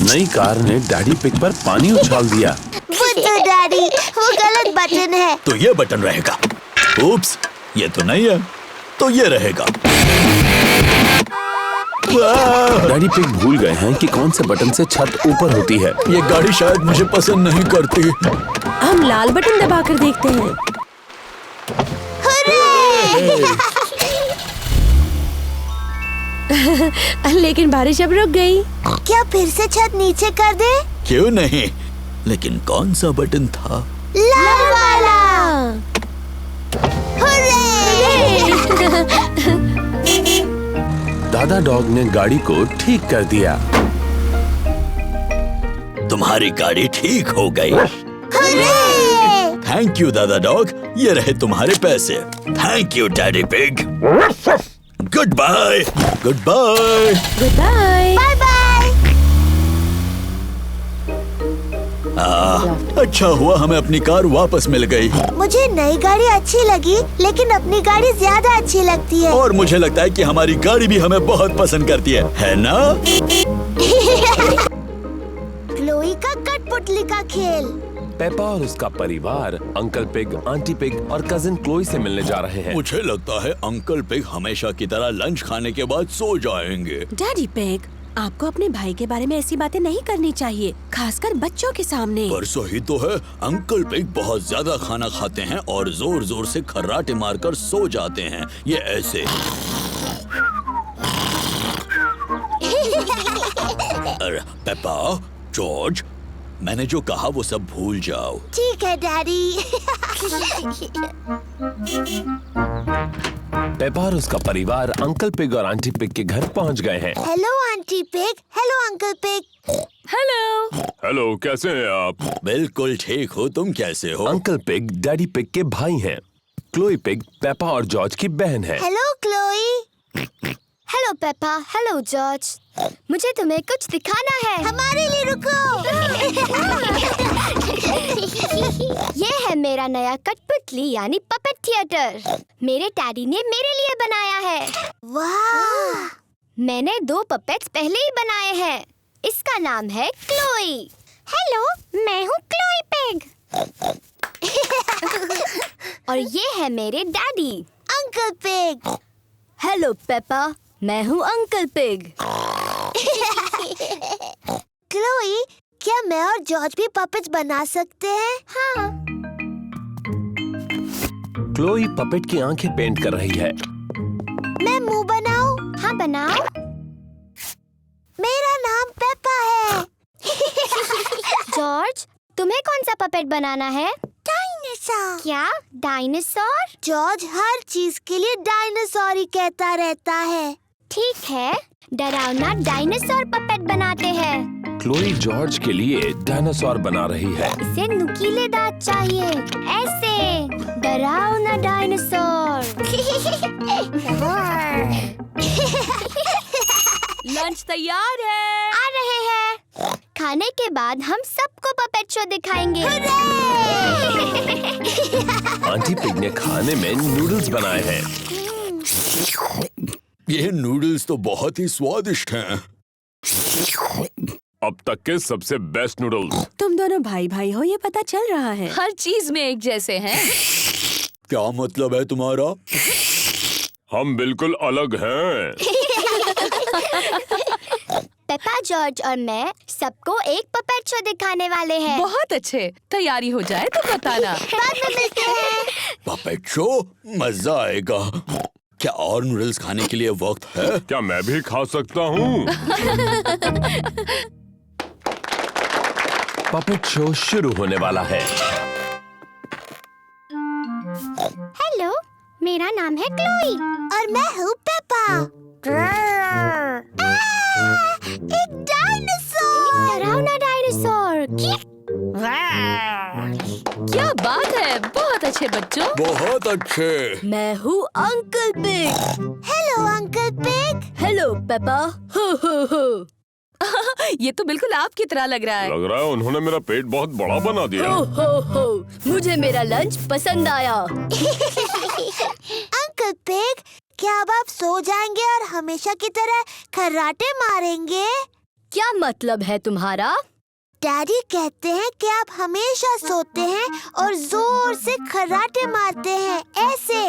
नई कार ने डैडी पिग पर पानी उछाल दिया। बुद्धू डैडी, वो गलत बटन है। तो ये बटन रहेगा। उप्स, ये तो नहीं है, तो ये रहेगा। डैडी पिग भूल गए हैं कि कौन से बटन से छत ऊपर होती है। ये गाड़ी शायद मुझे पसंद नहीं करती। हम लाल बटन दबाकर देखते हैं। लेकिन बारिश अब रुक गई। क्या फिर से छत नीचे कर दे? क्यों नहीं, लेकिन कौन सा बटन था? लाल वाला। दादा डॉग ने गाड़ी को ठीक कर दिया। तुम्हारी गाड़ी ठीक हो गई। थैंक यू दादा डॉग, ये रहे तुम्हारे पैसे। Thank you Daddy pig. Good bye. Good bye. Good bye. Bye bye. अच्छा हुआ हमें अपनी कार वापस मिल गई। मुझे नई गाड़ी अच्छी लगी, लेकिन अपनी गाड़ी ज्यादा अच्छी लगती है। और मुझे लगता है कि हमारी गाड़ी भी हमें बहुत पसंद करती है ना? क्लोई का कठपुतली का खेल। पेपा और उसका परिवार अंकल पिग, आंटी पिग और कजिन क्लोई से मिलने जा रहे हैं। मुझे लगता है अंकल पिग हमेशा की तरह लंच खाने के बाद सो जाएंगे। डैडी पिग, आपको अपने भाई के बारे में ऐसी बातें नहीं करनी चाहिए, खासकर बच्चों के सामने। पर सही तो है, अंकल पिग बहुत ज्यादा खाना खाते हैं और जोर जोर से खर्राटे मारकर सो जाते हैं। ये ऐसे। अरे पेपा, जॉर्ज, मैंने जो कहा वो सब भूल जाओ। ठीक है डैडी। पेपा और उसका परिवार अंकल पिग और आंटी पिग के घर पहुंच गए हैं। Hello aunty pig. Hello uncle pig. Hello. Hello, कैसे हैं आप? बिल्कुल ठीक हो, तुम कैसे हो? अंकल पिग डैडी पिग के भाई हैं। क्लोई पिग पेपा और जॉर्ज की बहन है। Hello Chloe. Hello Peppa. Hello George. मुझे तुम्हें कुछ दिखाना है। हमारे लिए रुको। ये है मेरा नया कठपुतली यानी पपेट थिएटर। मेरे डैडी ने मेरे लिए बनाया है। वाह। मैंने 2 पपेट्स पहले ही बनाए हैं। इसका नाम है क्लोई। हेलो, मैं हूँ क्लोई पिग। और ये है मेरे daddy uncle pig. Hello Peppa, मैं हूँ अंकल पिग। क्लोई, क्या मैं और जॉर्ज भी पपेट्स बना सकते हैं? हाँ। क्लोई पपेट की आंखें पेंट कर रही है। मैं मुंह बनाऊं? हाँ बनाओ। मेरा नाम पेपा है। जॉर्ज, तुम्हें कौन सा पपेट बनाना है? डायनासोर। क्या डायनासोर? जॉर्ज हर चीज के लिए डायनासोर ही कहता रहता है। ठीक है, डरावना डायनासोर पपेट बनाते हैं। क्लोई जॉर्ज के लिए डायनासोर बना रही है। इसे नुकीले दांत चाहिए, ऐसे डरावना डायनासोर। लंच तैयार है। आ रहे हैं। खाने के बाद हम सबको पपेट शो दिखाएंगे। आंटी पिग ने खाने में नूडल्स बनाए हैं। ये नूडल्स तो बहुत ही स्वादिष्ट हैं। अब तक के सबसे बेस्ट नूडल्स। तुम दोनों भाई भाई हो, ये पता चल रहा है। हर चीज में एक जैसे हैं। क्या मतलब है तुम्हारा? हम बिल्कुल अलग हैं। पेपा, जॉर्ज और मैं सबको एक पपेट शो दिखाने वाले हैं। बहुत अच्छे। तैयारी हो जाए तो बताना। बाद में मिलते हैं। Puppet show? मजा आएगा। क्या और नूडल्स खाने के लिए वक्त है? क्या मैं भी खा सकता हूँ? पपेट शो शुरू होने वाला है। हेलो, मेरा नाम है क्लोई। और मैं हूँ पेपा। एक डायनासोर। डरावना डायनासोर। क्या बात है, बहुत अच्छे बच्चों। बहुत अच्छे। मैं हूँ uncle pig. Hello uncle pig. Hello Peppa. हो हो हो। ये तो बिल्कुल आपकी तरह लग रहा है। लग रहा है उन्होंने मेरा पेट बहुत बड़ा बना दिया। हो हो हो। मुझे मेरा लंच पसंद आया। अंकल पिग, क्या अब आप सो जाएंगे और हमेशा की तरह खर्राटे मारेंगे? क्या मतलब है तुम्हारा? डैडी कहते हैं कि आप हमेशा सोते हैं और जोर से खर्राटे मारते हैं, ऐसे।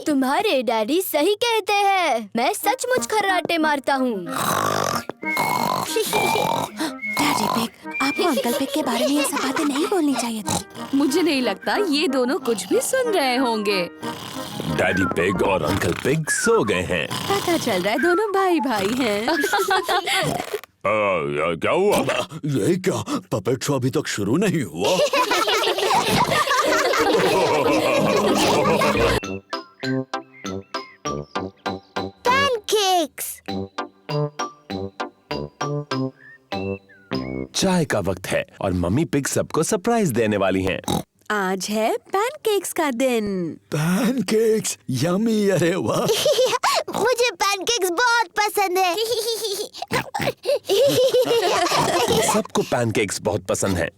तुम्हारे डैडी सही कहते हैं। मैं सचमुच खर्राटे मारता हूँ। डैडी पिग, आपको अंकल पिग के बारे में ये सब बातें नहीं बोलनी चाहिए थी। मुझे नहीं लगता ये दोनों कुछ भी सुन रहे होंगे। डैडी पिग और अंकल पिग सो गए हैं। पता चल रहा है दोनों भाई भाई हैं। क्या हुआ? ये क्या, पपेट शो अभी तक शुरू नहीं हुआ? पैनकेक्स। चाय का वक्त है और मम्मी पिग सबको सरप्राइज देने वाली हैं। आज है पैनकेक्स का दिन। पैनकेक्स, यम्मी, अरे वाह। मुझे पैनकेक्स बहुत पसंद है। सबको पैनकेक्स बहुत पसंद हैं।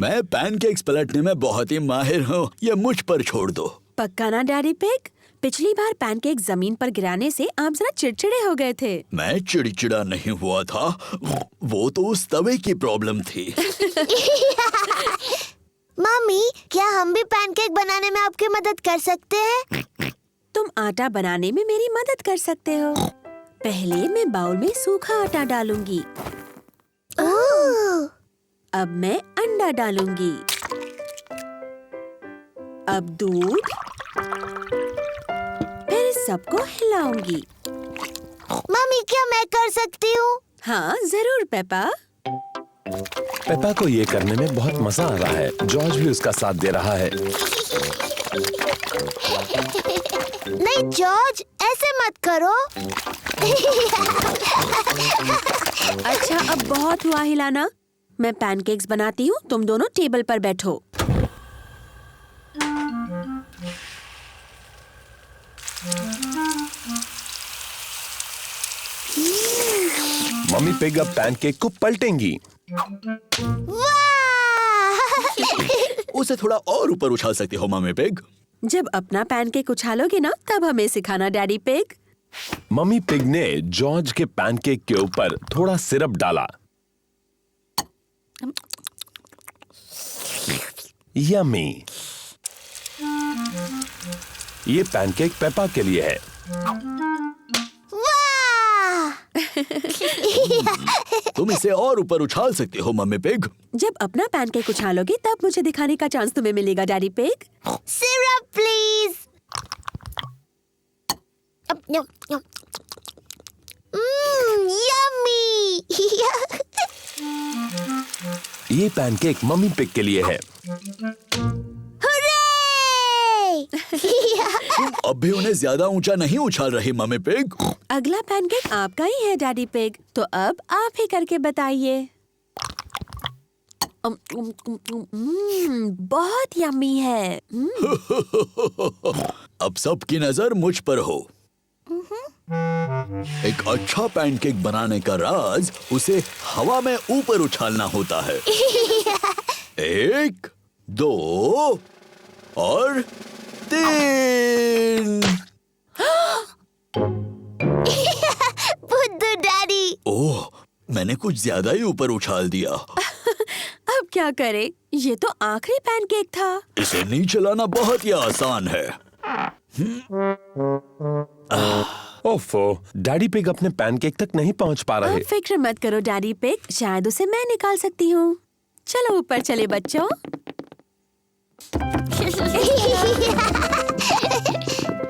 मैं पैनकेक्स पलटने में बहुत ही माहिर हूँ, ये मुझ पर छोड़ दो। पक्का ना डैडी पिग? पिछली बार पैनकेक जमीन पर गिराने से आप जरा चिड़चिड़े हो गए थे। मैं चिड़चिड़ा नहीं हुआ था, वो तो उस तवे की प्रॉब्लम थी। मम्मी, क्या हम भी पैनकेक बनाने में आपकी मदद कर सकते हैं? तुम आटा बनाने में मेरी मदद कर सकते हो। पहले मैं बाउल में सूखा आटा डालूंगी। ओह, अब मैं अंडा डालूंगी। अब दूध, फिर सबको हिलाऊंगी। मम्मी, क्या मैं कर सकती हूँ? हाँ जरूर पेपा। पेपा को ये करने में बहुत मजा आ रहा है। जॉर्ज भी उसका साथ दे रहा है। नहीं जॉर्ज, ऐसे मत करो। अच्छा अब बहुत हुआ हिलाना। मैं पैनकेक्स बनाती हूँ, तुम दोनों टेबल पर बैठो। मम्मी पिग अब पैनकेक को पलटेंगी। वाह! उसे थोड़ा और ऊपर उछाल सकते हो मम्मी पिग। जब अपना पैनकेक उछालोगे ना, तब हमें सिखाना डैडी पिग। मम्मी पिग ने जॉर्ज के पैनकेक के ऊपर थोड़ा सिरप डाला। यम्मी। ये पैनकेक पेपा के लिए है। वाह! तुम इसे और ऊपर उछाल सकते हो मम्मी पिग। जब अपना पैनकेक उछालोगे तब मुझे दिखाने का चांस तुम्हें मिलेगा daddy pig. Syrup please. Yummy. ये पैनकेक मम्मी पिग के लिए है। अब भी उन्हें ज्यादा ऊंचा नहीं उछाल रही मम्मी पिग। अगला पैनकेक आपका ही है डैडी पिग, तो अब आप ही करके बताइए। बहुत यम्मी है। अब सबकी नजर मुझ पर हो। एक अच्छा पैनकेक बनाने का राज उसे हवा में ऊपर उछालना होता है। 1, 2 और 3। बुद्धू डैडी। ओह, मैंने कुछ ज्यादा ही ऊपर उछाल दिया। अब क्या करें? ये तो आखिरी पैनकेक था। इसे नीचे लाना बहुत ही आसान है। ओफो, डैडी पिग अपने पैनकेक तक नहीं पहुंच पा रहे। अब फिक्र मत करो डैडी पिग, शायद उसे मैं निकाल सकती हूँ। चलो ऊपर चले बच्चों।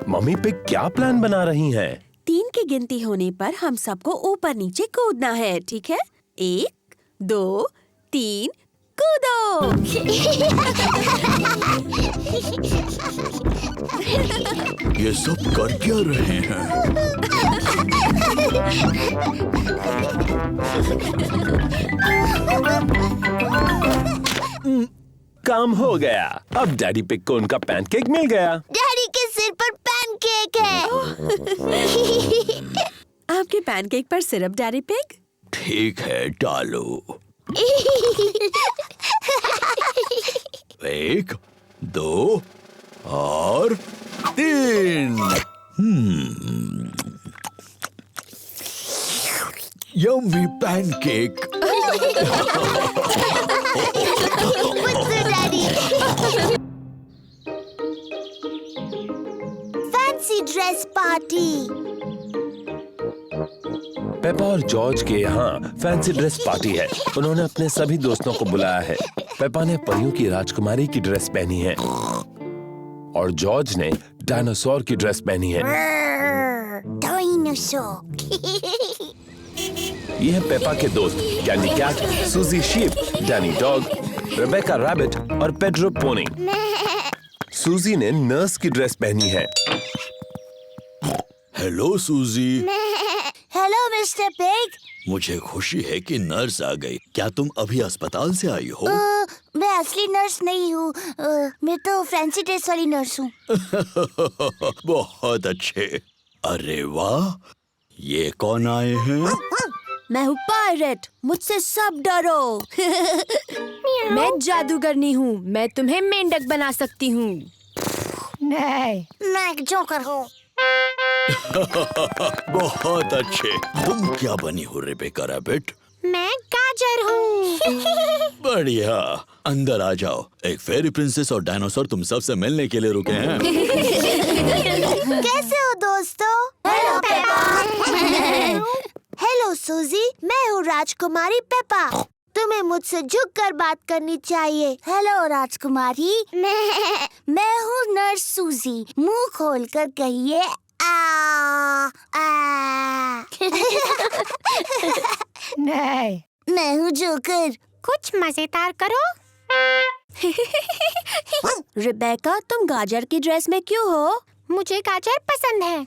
मम्मी पिग क्या प्लान बना रही हैं? 3 की गिनती होने पर हम सबको ऊपर नीचे कूदना है, ठीक है? 1, 2, 3, कूदो। ये सब कर क्या रहे हैं? काम हो गया। अब डैडी पिग को उनका पैनकेक मिल गया। डैडी के सिर पर पैनकेक है। आपके पैनकेक पर सिरप डैडी पिग? ठीक है, डालो। 1, 2 और 3। Yummy pancake. Fancy dress party. Peppa और जॉर्ज के यहाँ फैंसी ड्रेस पार्टी है। उन्होंने अपने सभी दोस्तों को बुलाया है। पेपा ने परियों की राजकुमारी की ड्रेस पहनी है और जॉर्ज ने डायनासोर की ड्रेस पहनी है। डायनासोर। ये है पेपा के दोस्त Candy Cat, Suzy Sheep, Danny Dog, Rebecca Rabbit और पेड्रो पोनी। सूजी ने नर्स की ड्रेस पहनी है। Hello Suzy. Hello mister Pig. मुझे खुशी है कि नर्स आ गई। क्या तुम अभी अस्पताल से आई हो? मैं असली नर्स नहीं हूँ। मैं तो फैंसी ड्रेस वाली नर्स हूँ। बहुत अच्छे। अरे वाह, ये कौन आए हैं? मैं हूँ पायरेट, मुझसे सब डरो। मैं जादूगरनी हूँ, मैं तुम्हें मेंढक बना सकती हूँ। नहीं, मैं एक जोकर हूँ। बहुत अच्छे। तुम क्या बनी हो रेबेका रैबिट? मैं गाजर हूँ। बढ़िया, अंदर आ जाओ। एक फेरी प्रिंसेस और डायनासोर तुम सबसे मिलने के लिए रुके हैं। कैसे हो दोस्तों? Hello Peppa. हेलो सूजी, मैं हूँ राजकुमारी पेपा। तुम्हें मुझसे झुककर बात करनी चाहिए। हेलो राजकुमारी। मैं हूँ नर्स सूजी। मुंह खोलकर कहिए आ आ। नहीं। मैं हूँ जोकर। कुछ मजेदार करो। रिबेका, तुम गाजर की ड्रेस में क्यों हो? मुझे गाजर पसंद है।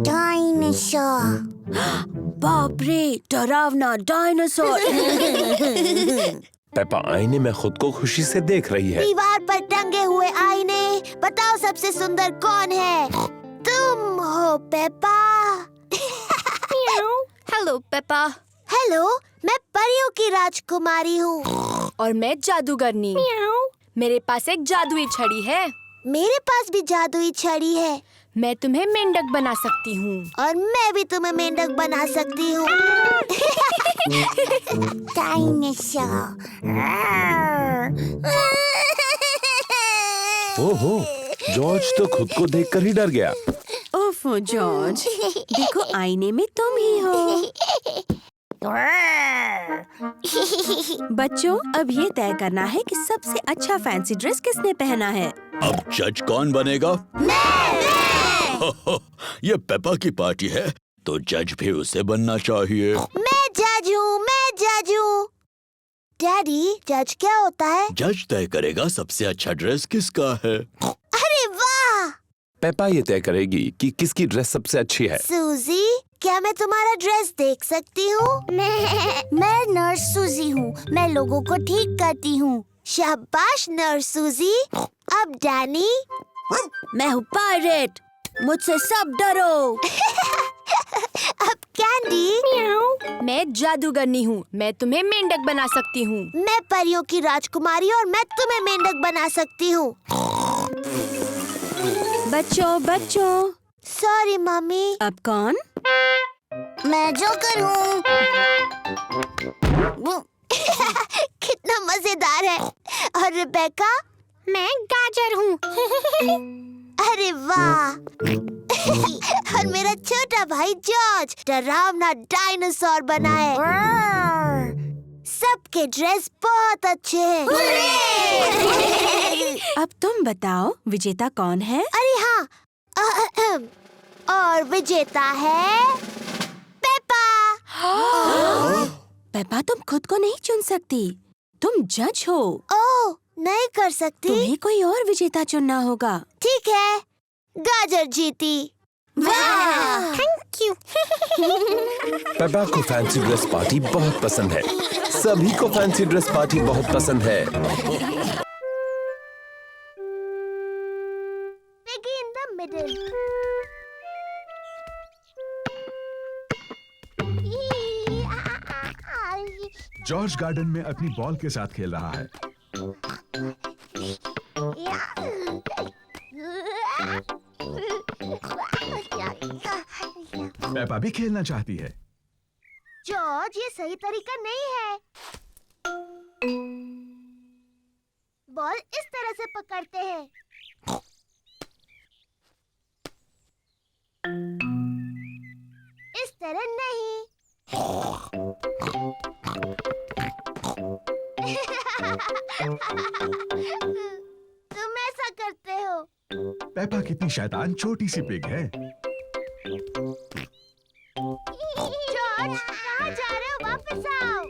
डायनासोर। बाप रे, डरावना डायनासोर। पेपा आईने में खुद को खुशी से देख रही है। दीवार पर टंगे हुए आईने, बताओ सबसे सुंदर कौन है? तुम हो पेपा। Hello Peppa. हेलो, मैं परियों की राजकुमारी हूँ। और मैं जादूगरनी। मेरे पास एक जादुई छड़ी है। मेरे पास भी जादुई छड़ी है। मैं तुम्हें मेंढक बना सकती हूँ। और मैं भी तुम्हें मेंढक बना सकती हूँ। डायनासोर। ओहो, जॉर्ज तो खुद को देखकर ही डर गया। ओफो जॉर्ज, देखो आईने में तुम ही हो। बच्चों, अब ये तय करना है कि सबसे अच्छा फैंसी ड्रेस किसने पहना है। अब जज कौन बनेगा? ये पेपा की पार्टी है, तो जज भी उसे बनना चाहिए। मैं जज हूँ, मैं जज हूँ। डैडी, जज क्या होता है? जज तय करेगा सबसे अच्छा ड्रेस किसका है। अरे वाह! पेपा ये तय करेगी कि किसकी ड्रेस सबसे अच्छी है। सूजी, क्या मैं तुम्हारा ड्रेस देख सकती हूँ? मैं नर्स सूजी हूँ। मैं लोगों को ठीक करती हूँ। शाबाश नर्स सूजी। अब डैनी। मैं हूँ पायरेट, मुझसे सब डरो। अब कैंडी। मैं जादूगरनी हूँ, मैं तुम्हें मेंढक बना सकती हूँ। मैं परियों की राजकुमारी और मैं तुम्हें मेंढक बना सकती हूँ। बच्चों, सॉरी मम्मी। अब कौन? मैं जोकर हूँ। कितना मजेदार है। और रिबेका? मैं गाजर हूँ। अरे वाह! और मेरा छोटा भाई जॉर्ज डरावना डायनासोर बना है। सबके ड्रेस बहुत अच्छे हैं। अब तुम बताओ, विजेता कौन है? अरे हाँ, और विजेता है पेपा। पेपा, तुम खुद को नहीं चुन सकती, तुम जज हो। ओह, नहीं कर सकती। तुम्हें कोई और विजेता चुनना होगा। ठीक है, गाजर जीती। वाह! Thank you. पेपा को फैंसी ड्रेस पार्टी बहुत पसंद है। सभी को फैंसी ड्रेस पार्टी बहुत पसंद है। Piggy in the middle. George garden में अपनी बॉल के साथ खेल रहा है। पेपा भी खेलना चाहती है। जॉर्ज, ये सही तरीका नहीं है। बॉल इस तरह से पकड़ते हैं। इस तरह नहीं। तुम ऐसा करते हो। पेपा कितनी शैतान छोटी सी पिग है। जॉर्ज, कहाँ जा रहे हो? वापस आओ।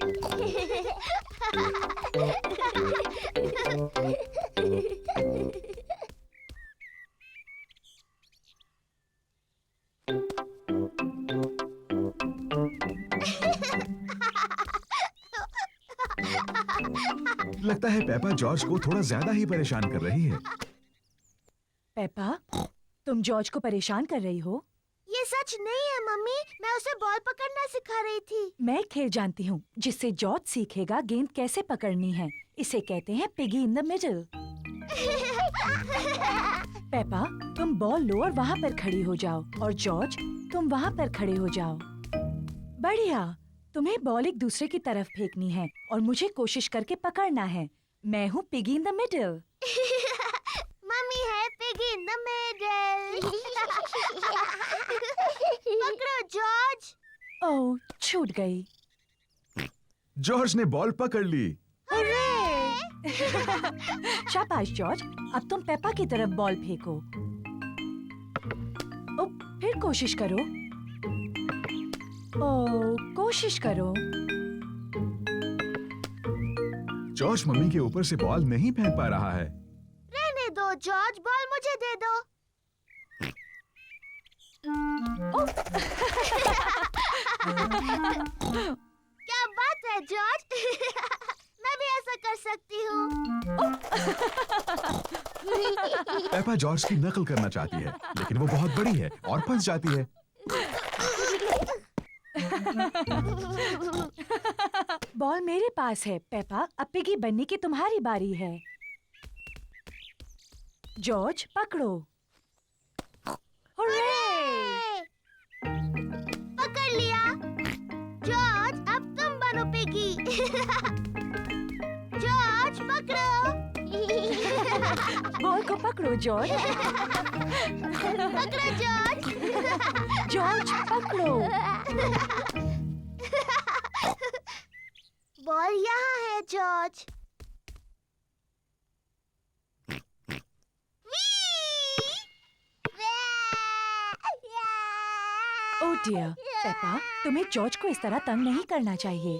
लगता है पेपा जॉर्ज को थोड़ा ज्यादा ही परेशान कर रही है। पेपा, तुम जॉर्ज को परेशान कर रही हो? ये सच नहीं है मम्मी, मैं उसे बॉल पकड़ना सिखा रही थी। मैं एक खेल जानती हूँ जिससे जॉर्ज सीखेगा गेंद कैसे पकड़नी है। इसे कहते हैं piggy in the middle. Peppa, तुम बॉल लो और वहाँ पर खड़ी हो जाओ, और जॉर्ज तुम वहाँ पर खड़े हो जाओ। बढ़िया। तुम्हें बॉल एक दूसरे की तरफ फेंकनी है और मुझे कोशिश करके पकड़ना है। मैं हूँ piggy in the middle. Mummy है पिगी इन द मिडल। पकड़ो जॉर्ज। ओह, छूट गई। जॉर्ज ने बॉल पकड़ ली। शाबाश जॉर्ज, अब तुम पेपा की तरफ बॉल फेंको। ओ, फिर कोशिश करो। ओ, कोशिश करो। जॉर्ज मम्मी के ऊपर से बॉल नहीं फेंक पा रहा है। रहने दो जॉर्ज, बॉल मुझे दे दो। क्या बात है जॉर्ज। मैं भी ऐसा कर सकती हूँ। पेपा जॉर्ज की नकल करना चाहती है, लेकिन वो बहुत बड़ी है और फंस जाती है। बॉल मेरे पास है पेपा, अब पिगी बनने की तुम्हारी बारी है। जॉर्ज पकड़ो। हुर्रे! पकड़ लिया। जॉर्ज, अब तुम बनो पिगी। जॉर्ज पकड़ो। बॉल को पकड़ो जॉर्ज। पकड़ो जॉर्ज। जॉर्ज पकड़ो। बॉल यहाँ है जॉर्ज। ओह डियर, पेपा, तुम्हें जॉर्ज को इस तरह तंग नहीं करना चाहिए।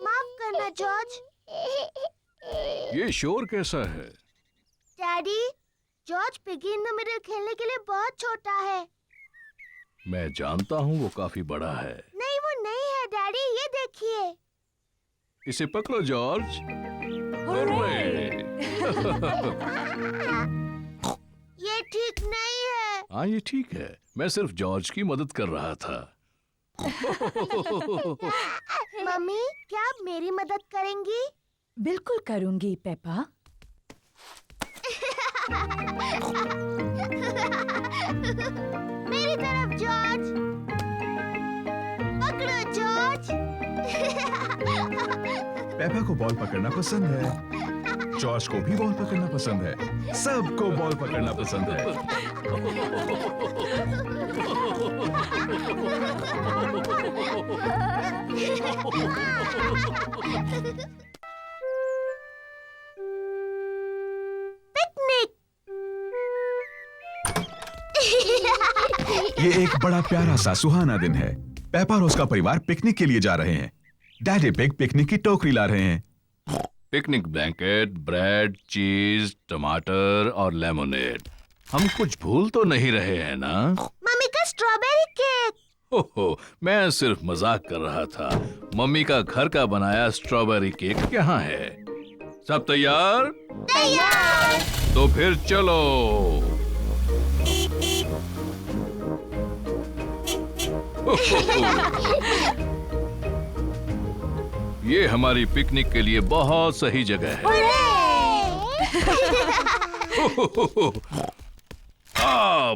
माफ करना जॉर्ज। ये शोर कैसा है? Daddy, George piggy in the middle खेलने के लिए बहुत छोटा है। मैं जानता हूँ वो काफी बड़ा है। नहीं, वो नहीं है डैडी, ये देखिए। इसे पकड़ो जॉर्ज। ये ठीक नहीं है। हाँ, ये ठीक है। मैं सिर्फ जॉर्ज की मदद कर रहा था। मम्मी, क्या आप मेरी मदद करेंगी? बिल्कुल करूंगी पेपा। मेरी तरफ जॉर्ज। पकड़ो जॉर्ज। पेपा को बॉल पकड़ना पसंद है। जॉर्ज को भी बॉल पकड़ना पसंद है। सबको बॉल पकड़ना पसंद है। पिकनिक। ये एक बड़ा प्यारा सा सुहाना दिन है। पेपा और उसका परिवार पिकनिक के लिए जा रहे हैं। डैडी पिग पिकनिक की टोकरी ला रहे हैं। पिकनिक ब्लैंकेट, ब्रेड, चीज, टमाटर और लेमोनेड। हम कुछ भूल तो नहीं रहे हैं ना? मम्मी का स्ट्रॉबेरी केक। ओहो, मैं सिर्फ मजाक कर रहा था। मम्मी का घर का बनाया स्ट्रॉबेरी केक यहाँ है। सब तैयार? तैयार। तो फिर चलो। ये हमारी पिकनिक के लिए बहुत सही जगह है।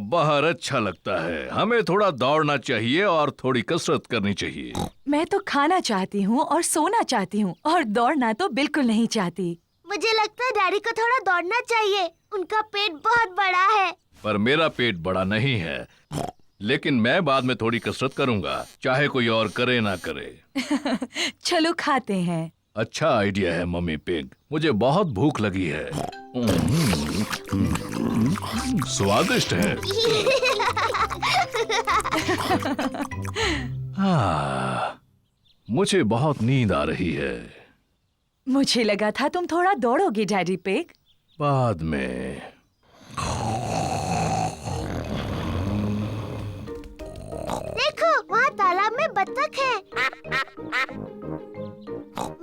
बाहर अच्छा लगता है। हमें थोड़ा दौड़ना चाहिए और थोड़ी कसरत करनी चाहिए। मैं तो खाना चाहती हूँ और सोना चाहती हूँ और दौड़ना तो बिल्कुल नहीं चाहती। मुझे लगता है डैडी को थोड़ा दौड़ना चाहिए। उनका पेट बहुत बड़ा है। पर मेरा पेट बड़ा नहीं है, लेकिन मैं बाद में थोड़ी कसरत करूँगा, चाहे कोई और करे ना करे। चलो खाते हैं। अच्छा आइडिया है मम्मी पिग। मुझे बहुत भूख लगी है। स्वादिष्ट है। मुझे बहुत नींद आ रही है। मुझे लगा था तुम थोड़ा दौड़ोगे डैडी पिग। बाद में। देखो, वहाँ तालाब में बत्तख है।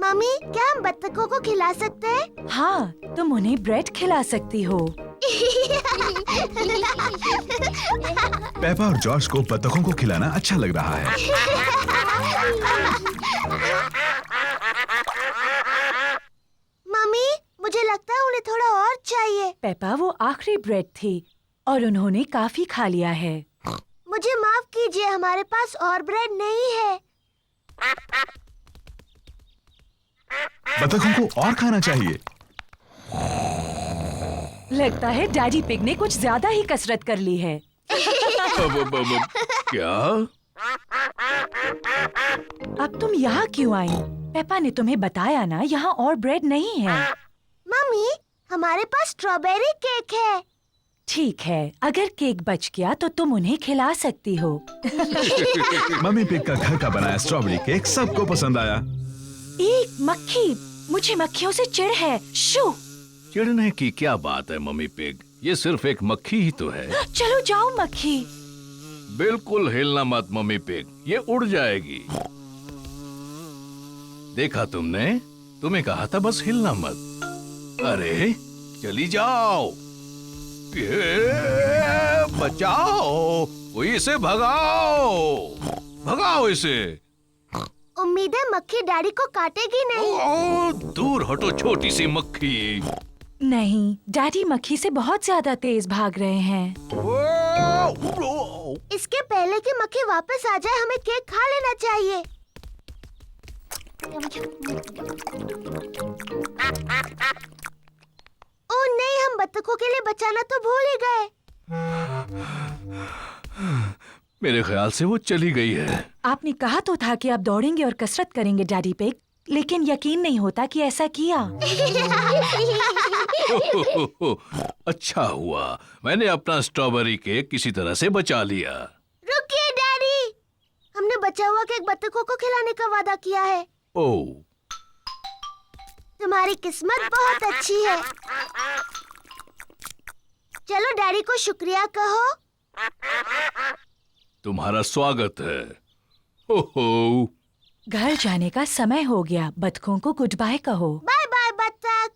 मम्मी, क्या हम बत्तखों को खिला सकते हैं? हाँ, तुम उन्हें ब्रेड खिला सकती हो। पेपा और जॉर्ज को बतखों को खिलाना अच्छा लग रहा है। मम्मी, मुझे लगता है उन्हें थोड़ा और चाहिए। पेपा, वो आखिरी ब्रेड थी और उन्होंने काफी खा लिया है। मुझे माफ कीजिए, हमारे पास और ब्रेड नहीं है। बतखों को और खाना चाहिए। लगता है डैडी पिग ने कुछ ज्यादा ही कसरत कर ली है। क्या? अब तुम यहाँ क्यों आई? पेपा ने तुम्हें बताया ना, यहाँ और ब्रेड नहीं है। मम्मी, हमारे पास स्ट्रॉबेरी केक है। ठीक है, अगर केक बच गया तो तुम उन्हें खिला सकती हो। मम्मी पिग का घर का बनाया स्ट्रॉबेरी केक सबको पसंद आया। एक मक्खी, मुझे मक्खियों से चिढ़ है। शू! चिढ़ने की क्या बात है मम्मी पिग, ये सिर्फ एक मक्खी ही तो है। चलो जाओ मक्खी। बिल्कुल हिलना मत मम्मी पिग, ये उड़ जाएगी। देखा तुमने? तुम्हें कहा था बस हिलना मत। अरे चली जाओ। बचाओ, कोई इसे भगाओ, भगाओ इसे। उम्मीद है मक्खी डैडी को काटेगी नहीं। दूर हटो छोटी सी मक्खी। नहीं, डैडी मक्खी से बहुत ज्यादा तेज भाग रहे हैं। इसके पहले कि मक्खी वापस आ जाए, हमें केक खा लेना चाहिए। ओह नहीं, हम बत्तखों के लिए बचाना तो भूल ही गए। मेरे ख्याल से वो चली गई है। आपने कहा तो था कि आप दौड़ेंगे और कसरत करेंगे डैडी पिग, लेकिन यकीन नहीं होता कि ऐसा किया। अच्छा हुआ मैंने अपना स्ट्रॉबेरी केक किसी तरह से बचा लिया। रुकिए डैडी, हमने बचा हुआ केक बत्तखों को खिलाने का वादा किया है। ओह, तुम्हारी किस्मत बहुत अच्छी है। चलो डैडी को शुक्रिया कहो। तुम्हारा स्वागत है। ओहो, घर जाने का समय हो गया, बतखों को गुड बाय कहो। बाय बाय बत्तख,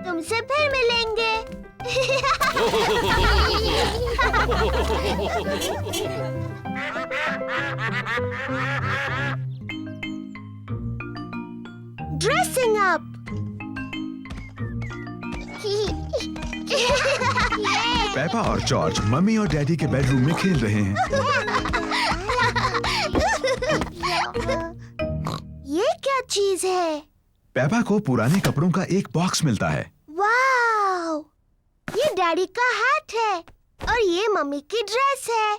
तुमसे फिर मिलेंगे। Dressing up. पेपा और जॉर्ज मम्मी और डैडी के बेडरूम में खेल रहे हैं। ये क्या चीज है? पेपा को पुराने कपड़ों का एक बॉक्स मिलता है। वाव! ये डैडी का हैट है और ये मम्मी की ड्रेस है।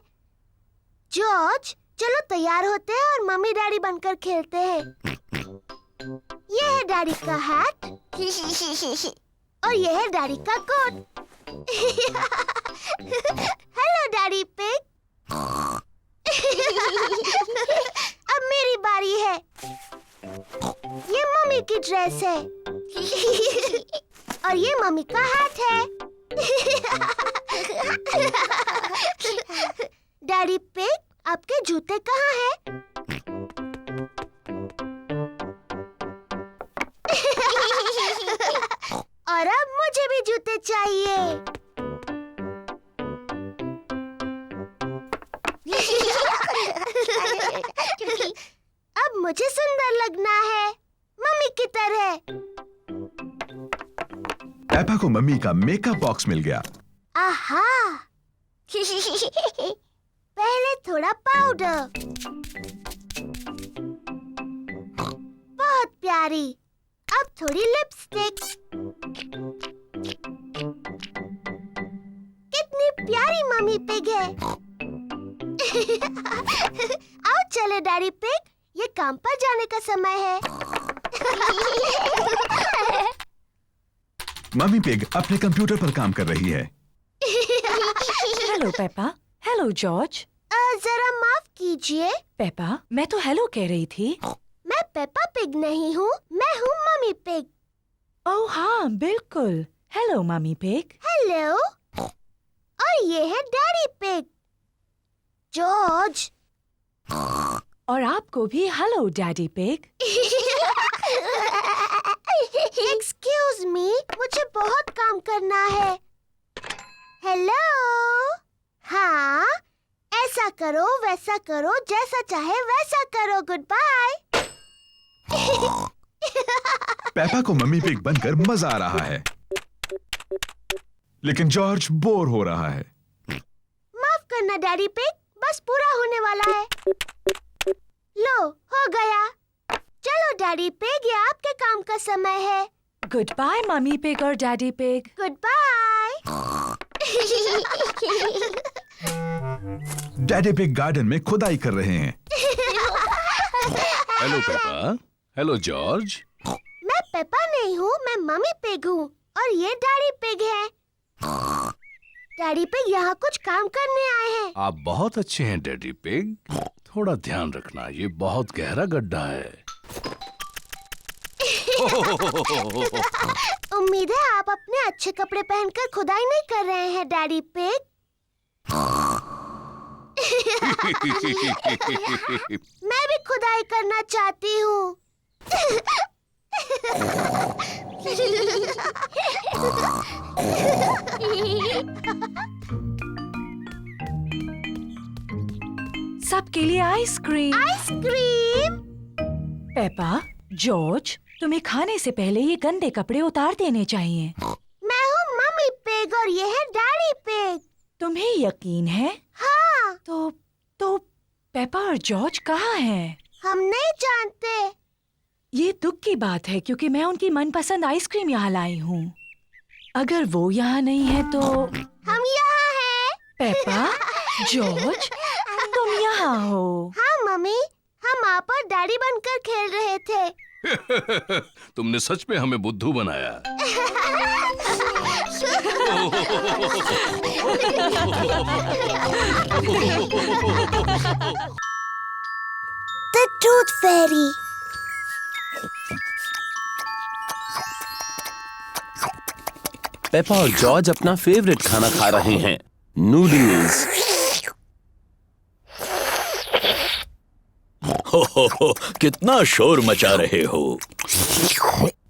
जॉर्ज, चलो तैयार होते हैं और मम्मी डैडी बनकर खेलते हैं। ये है डैडी का हैट और ये है डैडी का कोट। Hello daddy pig. अब मेरी बारी है। ये मम्मी की ड्रेस है और ये मम्मी का हैट है। डैडी पिग, आपके जूते कहाँ हैं? और अब मुझे भी जूते चाहिए। अब मुझे सुंदर लगना है, मम्मी की तरह। पेपा को मम्मी का मेकअप बॉक्स मिल गया। आहा। पहले थोड़ा पाउडर। बहुत प्यारी। अब थोड़ी लिपस्टिक। कितनी प्यारी मम्मी पिग है। आओ चले डैडी पिग, ये काम पर जाने का समय है। मम्मी पिग अपने कंप्यूटर पर काम कर रही है। Hello Peppa. Hello George. जरा माफ कीजिए। पेपा, मैं तो हेलो कह रही थी। मैं पेपा पिग नहीं हूँ, मैं हूँ मम्मी पिग। ओह हाँ, बिल्कुल। Hello mummy pig. हेलो। और ये है डैडी पिग, जॉर्ज। और आपको भी hello daddy pig. Excuse me, मुझे बहुत काम करना है। हेलो। हाँ, ऐसा करो वैसा करो, जैसा चाहे वैसा करो। Good bye. पेपा को मम्मी पिग बनकर मजा आ रहा है, लेकिन जॉर्ज बोर हो रहा है। माफ करना डैडी पिग, बस पूरा होने वाला है। लो, हो गया। चलो डैडी पिग, ये आपके काम का समय है। गुड बाय मम्मी पिग और Daddy pig. Good bye. Daddy Pig garden में खुदाई कर रहे हैं। Hello Peppa. Hello George. मैं पेपा नहीं हूँ, मैं मम्मी पिग हूँ और ये डैडी पिग है। डैडी पिग यहाँ कुछ काम करने आए हैं। आप बहुत अच्छे हैं डैडी पिग। थोड़ा ध्यान रखना, ये बहुत गहरा गड्ढा है। उम्मीद है आप अपने अच्छे कपड़े पहनकर खुदाई नहीं कर रहे हैं डैडी पिग। मैं भी खुदाई करना चाहती हूँ। सबके लिए आइसक्रीम। आइसक्रीम। पेपा, जॉर्ज, तुम्हें खाने से पहले ये गंदे कपड़े उतार देने चाहिए। मैं हूँ मम्मी पिग और ये है डैडी पिग। तुम्हें यकीन है? हाँ। तो पेपा और जॉर्ज कहाँ हैं? हम नहीं जानते। ये दुख की बात है क्योंकि मैं उनकी मनपसंद आइसक्रीम यहाँ लाई हूँ। अगर वो यहाँ नहीं है तो हम यहाँ हैं। पेपा, जॉर्ज, तुम यहाँ हो। हाँ मम्मी, हम आप और डैडी बनकर खेल रहे थे। तुमने सच में हमें बुद्धू बनाया। The Tooth Fairy। पेपा और जॉर्ज अपना फेवरेट खाना खा रहे हैं, नूडल्स। हो, कितना शोर मचा रहे हो।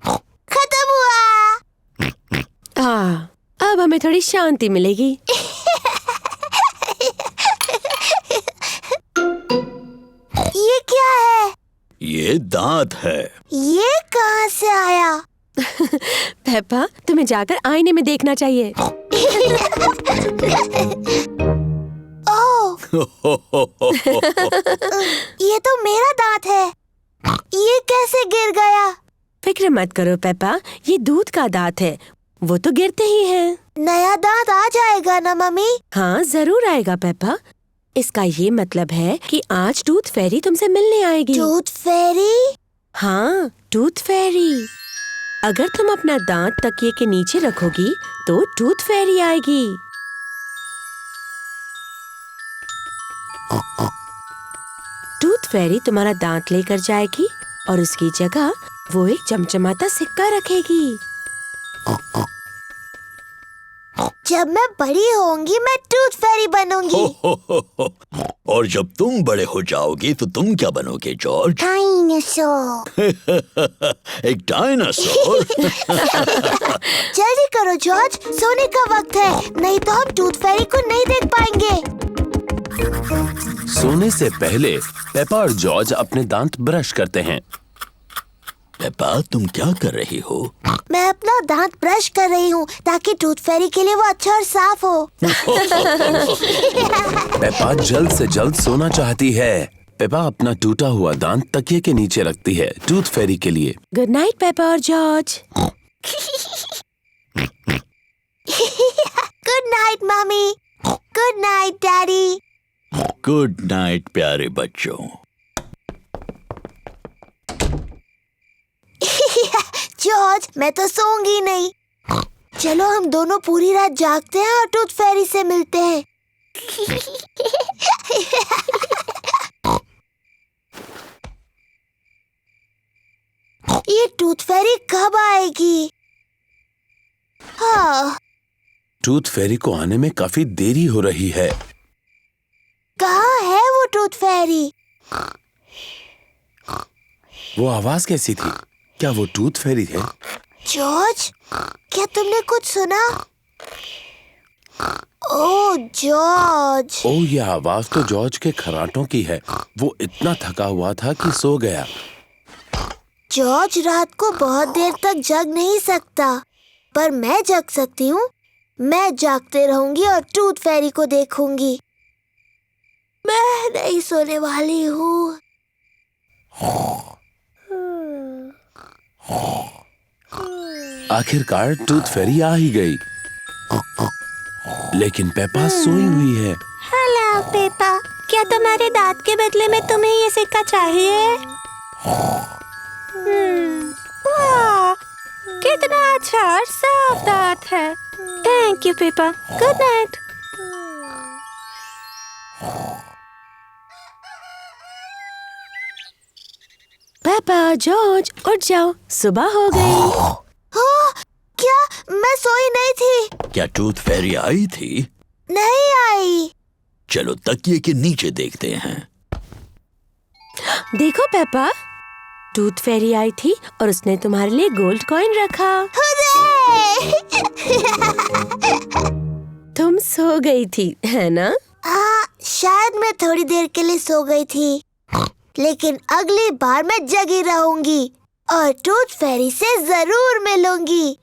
खत्म हुआ। अब हमें थोड़ी शांति मिलेगी। ये क्या है? ये दांत है। ये कहाँ से आया? पेपा, तुम्हें जाकर आईने में देखना चाहिए। ओह, ये तो मेरा दांत है। ये कैसे गिर गया? फिक्र मत करो पेपा, ये दूध का दांत है, वो तो गिरते ही हैं। नया दांत आ जाएगा ना मम्मी? हाँ जरूर आएगा पेपा। इसका ये मतलब है कि आज टूथ फेरी तुमसे मिलने आएगी। टूथ फेरी? हाँ, टूथ फेरी। अगर तुम अपना दांत तकिए के नीचे रखोगी तो टूथ फेरी आएगी। टूथ फेरी तुम्हारा दांत लेकर जाएगी और उसकी जगह वो एक चमचमाता सिक्का रखेगी। जब मैं बड़ी होंगी मैं टूथ फेरी बनूंगी। और जब तुम बड़े हो जाओगी तो तुम क्या बनोगे जॉर्ज? डायनासोर। एक डायनासोर? जल्दी करो जॉर्ज, सोने का वक्त है, नहीं तो हम टूथ फेरी को नहीं देख पाएंगे। सोने से पहले पेपा और जॉर्ज अपने दांत ब्रश करते हैं। पेपा, तुम क्या कर रही हो? मैं अपना दांत ब्रश कर रही हूँ ताकि टूथ फेरी के लिए वो अच्छा और साफ हो। पेपा जल्द से जल्द सोना चाहती है। पेपा अपना टूटा हुआ दांत तकिए के नीचे रखती है टूथ फेरी के लिए। गुड नाइट पेपा और George. Good night mummy. Good night daddy. Good night प्यारे बच्चों। जॉर्ज, मैं तो सोऊंगी नहीं। चलो हम दोनों पूरी रात जागते हैं और टूथ फेरी से मिलते हैं। ये टूथ फेरी कब आएगी? हाँ, टूथ फेरी को आने में काफी देरी हो रही है। कहाँ है वो टूथ फेरी? वो आवाज कैसी थी? क्या वो टूथ फेरी है? जॉर्ज, क्या तुमने कुछ सुना? ओह जॉर्ज। ओह, ये आवाज तो जॉर्ज के खर्राटों की है। वो इतना थका हुआ था कि सो गया। जॉर्ज रात को बहुत देर तक जग नहीं सकता, पर मैं जग सकती हूँ। मैं जागते रहूंगी और टूथ फेरी को देखूंगी। मैं नहीं सोने वाली हूँ। आखिरकार टूथ फेरी आ ही गई, लेकिन पेपा सोई हुई है। हेलो पेपा, क्या तुम्हारे दांत के बदले में तुम्हें ये सिक्का चाहिए? वाह, कितना अच्छा और साफ दांत है। Thank you Peppa. Good night. Peppa, George, उठ जाओ, सुबह हो गई। हाँ, क्या मैं सोई नहीं थी? क्या टूथ फेरी आई थी? नहीं आई। चलो तकिए के नीचे देखते हैं। देखो पेपा, टूथ फेरी आई थी और उसने तुम्हारे लिए गोल्ड कॉइन रखा। तुम सो गई थी, है ना? हाँ, शायद मैं थोड़ी देर के लिए सो गई थी, लेकिन अगली बार मैं जगी रहूंगी और टूथ फेरी से जरूर मिलूंगी।